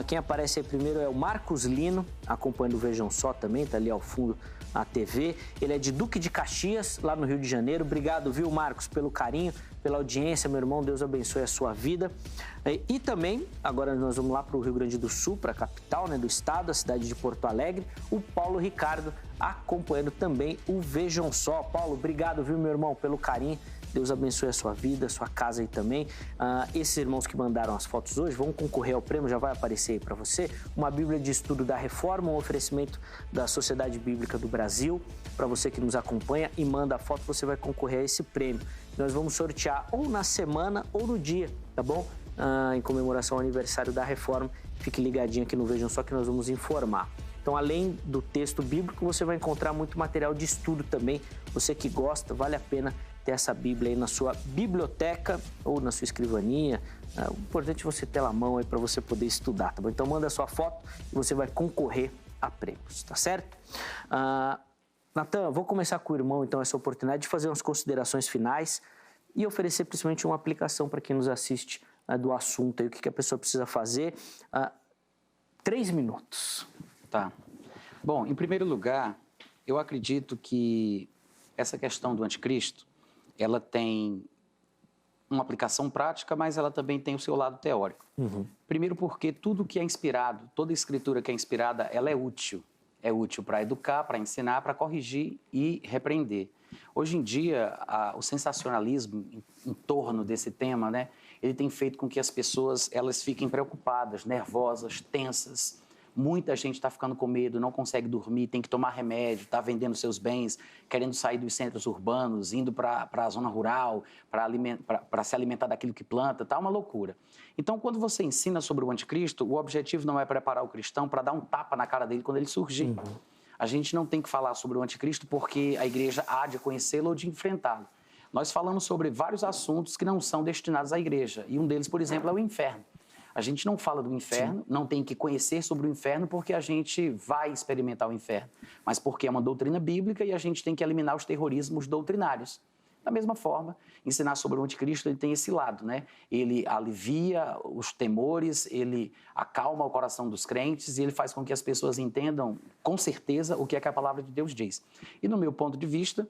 Quem aparece aí primeiro é o Marcos Lino, acompanhando o Vejam Só também, tá ali ao fundo a TV. Ele é de Duque de Caxias, lá no Rio de Janeiro. Obrigado, viu, Marcos, pelo carinho, pela audiência, meu irmão. Deus abençoe a sua vida. E também, agora nós vamos lá para o Rio Grande do Sul, para a capital, né, do estado, a cidade de Porto Alegre. O Paulo Ricardo acompanhando também o Vejam Só. Paulo, obrigado, viu, meu irmão, pelo carinho. Deus abençoe a sua vida, a sua casa aí também. Esses irmãos que mandaram as fotos hoje vão concorrer ao prêmio, já vai aparecer aí para você. Uma Bíblia de Estudo da Reforma, um oferecimento da Sociedade Bíblica do Brasil. Para você que nos acompanha e manda a foto, você vai concorrer a esse prêmio. Nós vamos sortear ou na semana ou no dia, tá bom? Em comemoração ao aniversário da Reforma. Fique ligadinho aqui no Vejam Só que nós vamos informar. Então, além do texto bíblico, você vai encontrar muito material de estudo também. Você que gosta, vale a pena ter essa Bíblia aí na sua biblioteca ou na sua escrivaninha. O importante é você ter ela à mão aí para você poder estudar, tá bom? Então, manda a sua foto e você vai concorrer a prêmios, tá certo? Natan, vou começar com o irmão, então, essa oportunidade de fazer umas considerações finais e oferecer principalmente uma aplicação para quem nos assiste do assunto aí, o que a pessoa precisa fazer. 3 minutos. Tá. Bom, em primeiro lugar, eu acredito que essa questão do anticristo, ela tem uma aplicação prática, mas ela também tem o seu lado teórico. Primeiro porque tudo que é inspirado, toda escritura que é inspirada, ela é útil. É útil para educar, para ensinar, para corrigir e repreender. Hoje em dia, o sensacionalismo em torno desse tema, né, ele tem feito com que as pessoas elas fiquem preocupadas, nervosas, tensas. Muita gente está ficando com medo, não consegue dormir, tem que tomar remédio, está vendendo seus bens, querendo sair dos centros urbanos, indo para a zona rural, para se alimentar daquilo que planta, está uma loucura. Então, quando você ensina sobre o anticristo, o objetivo não é preparar o cristão para dar um tapa na cara dele quando ele surgir. A gente não tem que falar sobre o anticristo porque a igreja há de conhecê-lo ou de enfrentá-lo. Nós falamos sobre vários assuntos que não são destinados à igreja, e um deles, por exemplo, é o inferno. A gente não fala do inferno, não tem que conhecer sobre o inferno porque a gente vai experimentar o inferno, mas porque é uma doutrina bíblica e a gente tem que eliminar os terrorismos doutrinários. Da mesma forma, ensinar sobre o anticristo, ele tem esse lado, né? Ele alivia os temores, ele acalma o coração dos crentes e ele faz com que as pessoas entendam com certeza o que é que a palavra de Deus diz. E no meu ponto de vista,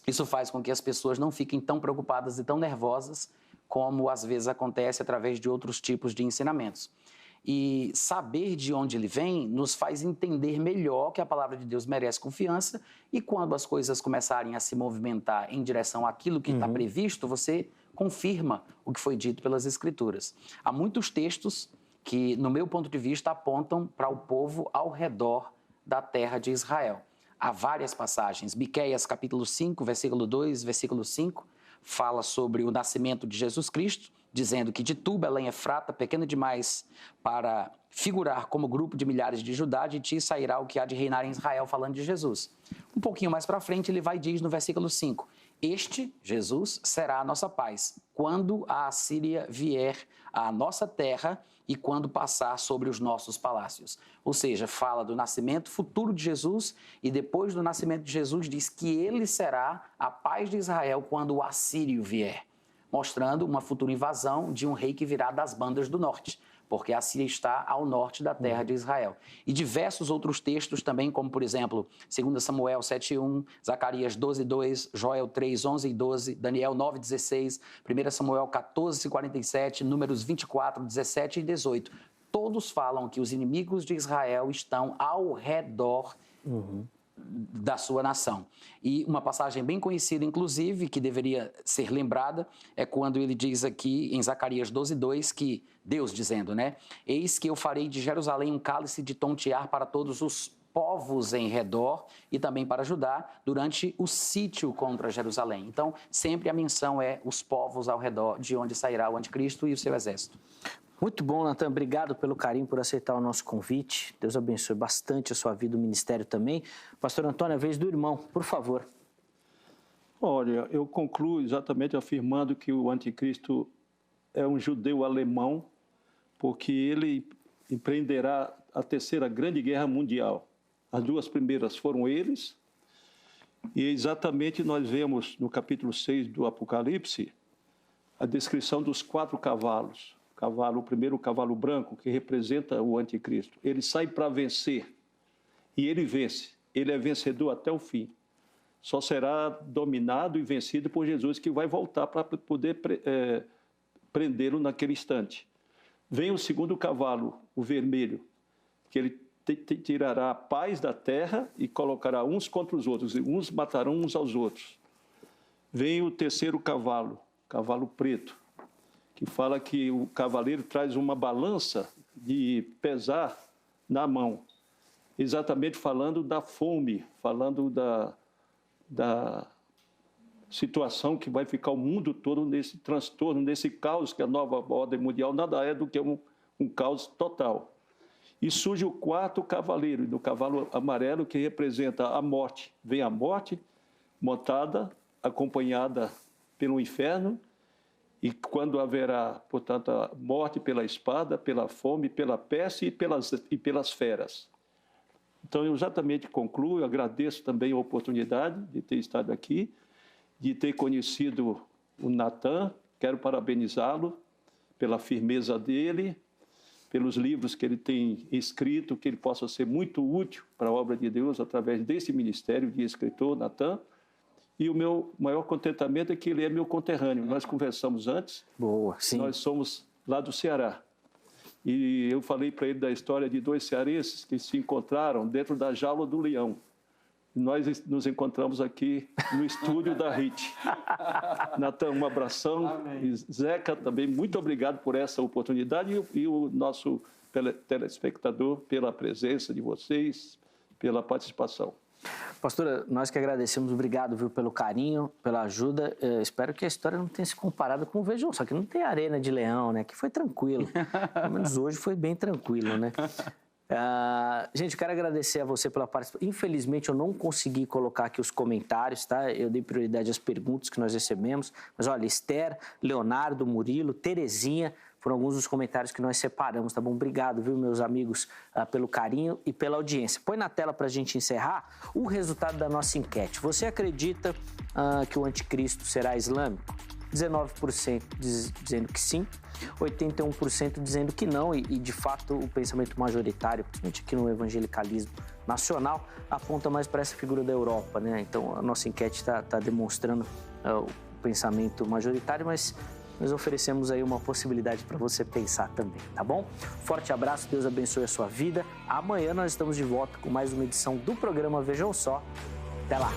isso faz com que as pessoas não fiquem tão preocupadas e tão nervosas como às vezes acontece através de outros tipos de ensinamentos. E saber de onde ele vem nos faz entender melhor que a palavra de Deus merece confiança e quando as coisas começarem a se movimentar em direção àquilo que está previsto, você confirma o que foi dito pelas Escrituras. Há muitos textos que, no meu ponto de vista, apontam para o povo ao redor da terra de Israel. Há várias passagens. Miqueias, capítulo 5, versículo 2, versículo 5, fala sobre o nascimento de Jesus Cristo, dizendo que de tu, Belém Efrata, pequena demais para figurar como grupo de milhares de Judá, de ti sairá o que há de reinar em Israel, falando de Jesus. Um pouquinho mais para frente, ele vai e diz no versículo 5, este, Jesus, será a nossa paz, quando a Assíria vier à nossa terra e quando passar sobre os nossos palácios. Ou seja, fala do nascimento futuro de Jesus e depois do nascimento de Jesus diz que ele será a paz de Israel quando o assírio vier, mostrando uma futura invasão de um rei que virá das bandas do norte, porque a Síria está ao norte da terra de Israel. E diversos outros textos também, como por exemplo, 2 Samuel 7:1, Zacarias 12:2, Joel 3:11-12, Daniel 9:16, 1 Samuel 14:47, Números 24, 17 e 18. Todos falam que os inimigos de Israel estão ao redor da sua nação. E uma passagem bem conhecida, inclusive, que deveria ser lembrada, é quando ele diz aqui em Zacarias 12:2, que Deus dizendo, né? Eis que eu farei de Jerusalém um cálice de tontear para todos os povos em redor e também para Judá durante o sítio contra Jerusalém. Então, sempre a menção é os povos ao redor de onde sairá o anticristo e o seu exército. Muito bom, Natan. Obrigado pelo carinho, por aceitar o nosso convite. Deus abençoe bastante a sua vida, o ministério também. Pastor Antônio, a vez do irmão, por favor. Olha, eu concluo exatamente afirmando que o anticristo é um judeu alemão, porque ele empreenderá a terceira grande guerra mundial. As duas primeiras foram eles, e exatamente nós vemos no capítulo 6 do Apocalipse a descrição dos 4 cavalos. O primeiro, o cavalo branco, que representa o anticristo. Ele sai para vencer e ele vence. Ele é vencedor até o fim. Só será dominado e vencido por Jesus, que vai voltar para poder prendê-lo naquele instante. Vem o segundo cavalo, o vermelho, que ele tirará a paz da terra e colocará uns contra os outros, e uns matarão uns aos outros. Vem o terceiro cavalo, cavalo preto, que fala que o cavaleiro traz uma balança de pesar na mão, exatamente falando da fome, falando da situação que vai ficar o mundo todo nesse transtorno, nesse caos, que a nova ordem mundial nada é do que um caos total. E surge o quarto cavaleiro, do cavalo amarelo, que representa a morte. Vem a morte montada, acompanhada pelo inferno, e quando haverá, portanto, a morte pela espada, pela fome, pela peste e pelas feras. Então, eu exatamente concluo, eu agradeço também a oportunidade de ter estado aqui, de ter conhecido o Natan, quero parabenizá-lo pela firmeza dele, pelos livros que ele tem escrito, que ele possa ser muito útil para a obra de Deus através desse ministério de escritor, Natan. E o meu maior contentamento é que ele é meu conterrâneo. Nós conversamos antes. Boa, sim. Nós somos lá do Ceará. E eu falei para ele da história de 2 cearenses que se encontraram dentro da jaula do leão. Nós nos encontramos aqui no estúdio da RIT. Natan, um abração. Amém. E Zeca, também muito obrigado por essa oportunidade e o nosso telespectador pela presença de vocês, pela participação. Pastora, nós que agradecemos, obrigado, viu, pelo carinho, pela ajuda. Espero que a história não tenha se comparado com o Vejam Só, que não tem arena de leão, né? Que foi tranquilo. Pelo menos hoje foi bem tranquilo, né? Gente, eu quero agradecer a você pela participação. Infelizmente, eu não consegui colocar aqui os comentários, tá? Eu dei prioridade às perguntas que nós recebemos. Mas, olha, Esther, Leonardo, Murilo, Terezinha, foram alguns dos comentários que nós separamos, tá bom? Obrigado, viu, meus amigos, pelo carinho e pela audiência. Põe na tela para a gente encerrar o resultado da nossa enquete. Você acredita que o anticristo será islâmico? 19% dizendo que sim, 81% dizendo que não, e de fato o pensamento majoritário, principalmente aqui no evangelicalismo nacional, aponta mais para essa figura da Europa, né? Então a nossa enquete está demonstrando o pensamento majoritário, mas nós oferecemos aí uma possibilidade para você pensar também, tá bom? Forte abraço, Deus abençoe a sua vida. Amanhã nós estamos de volta com mais uma edição do programa Vejam Só. Até lá!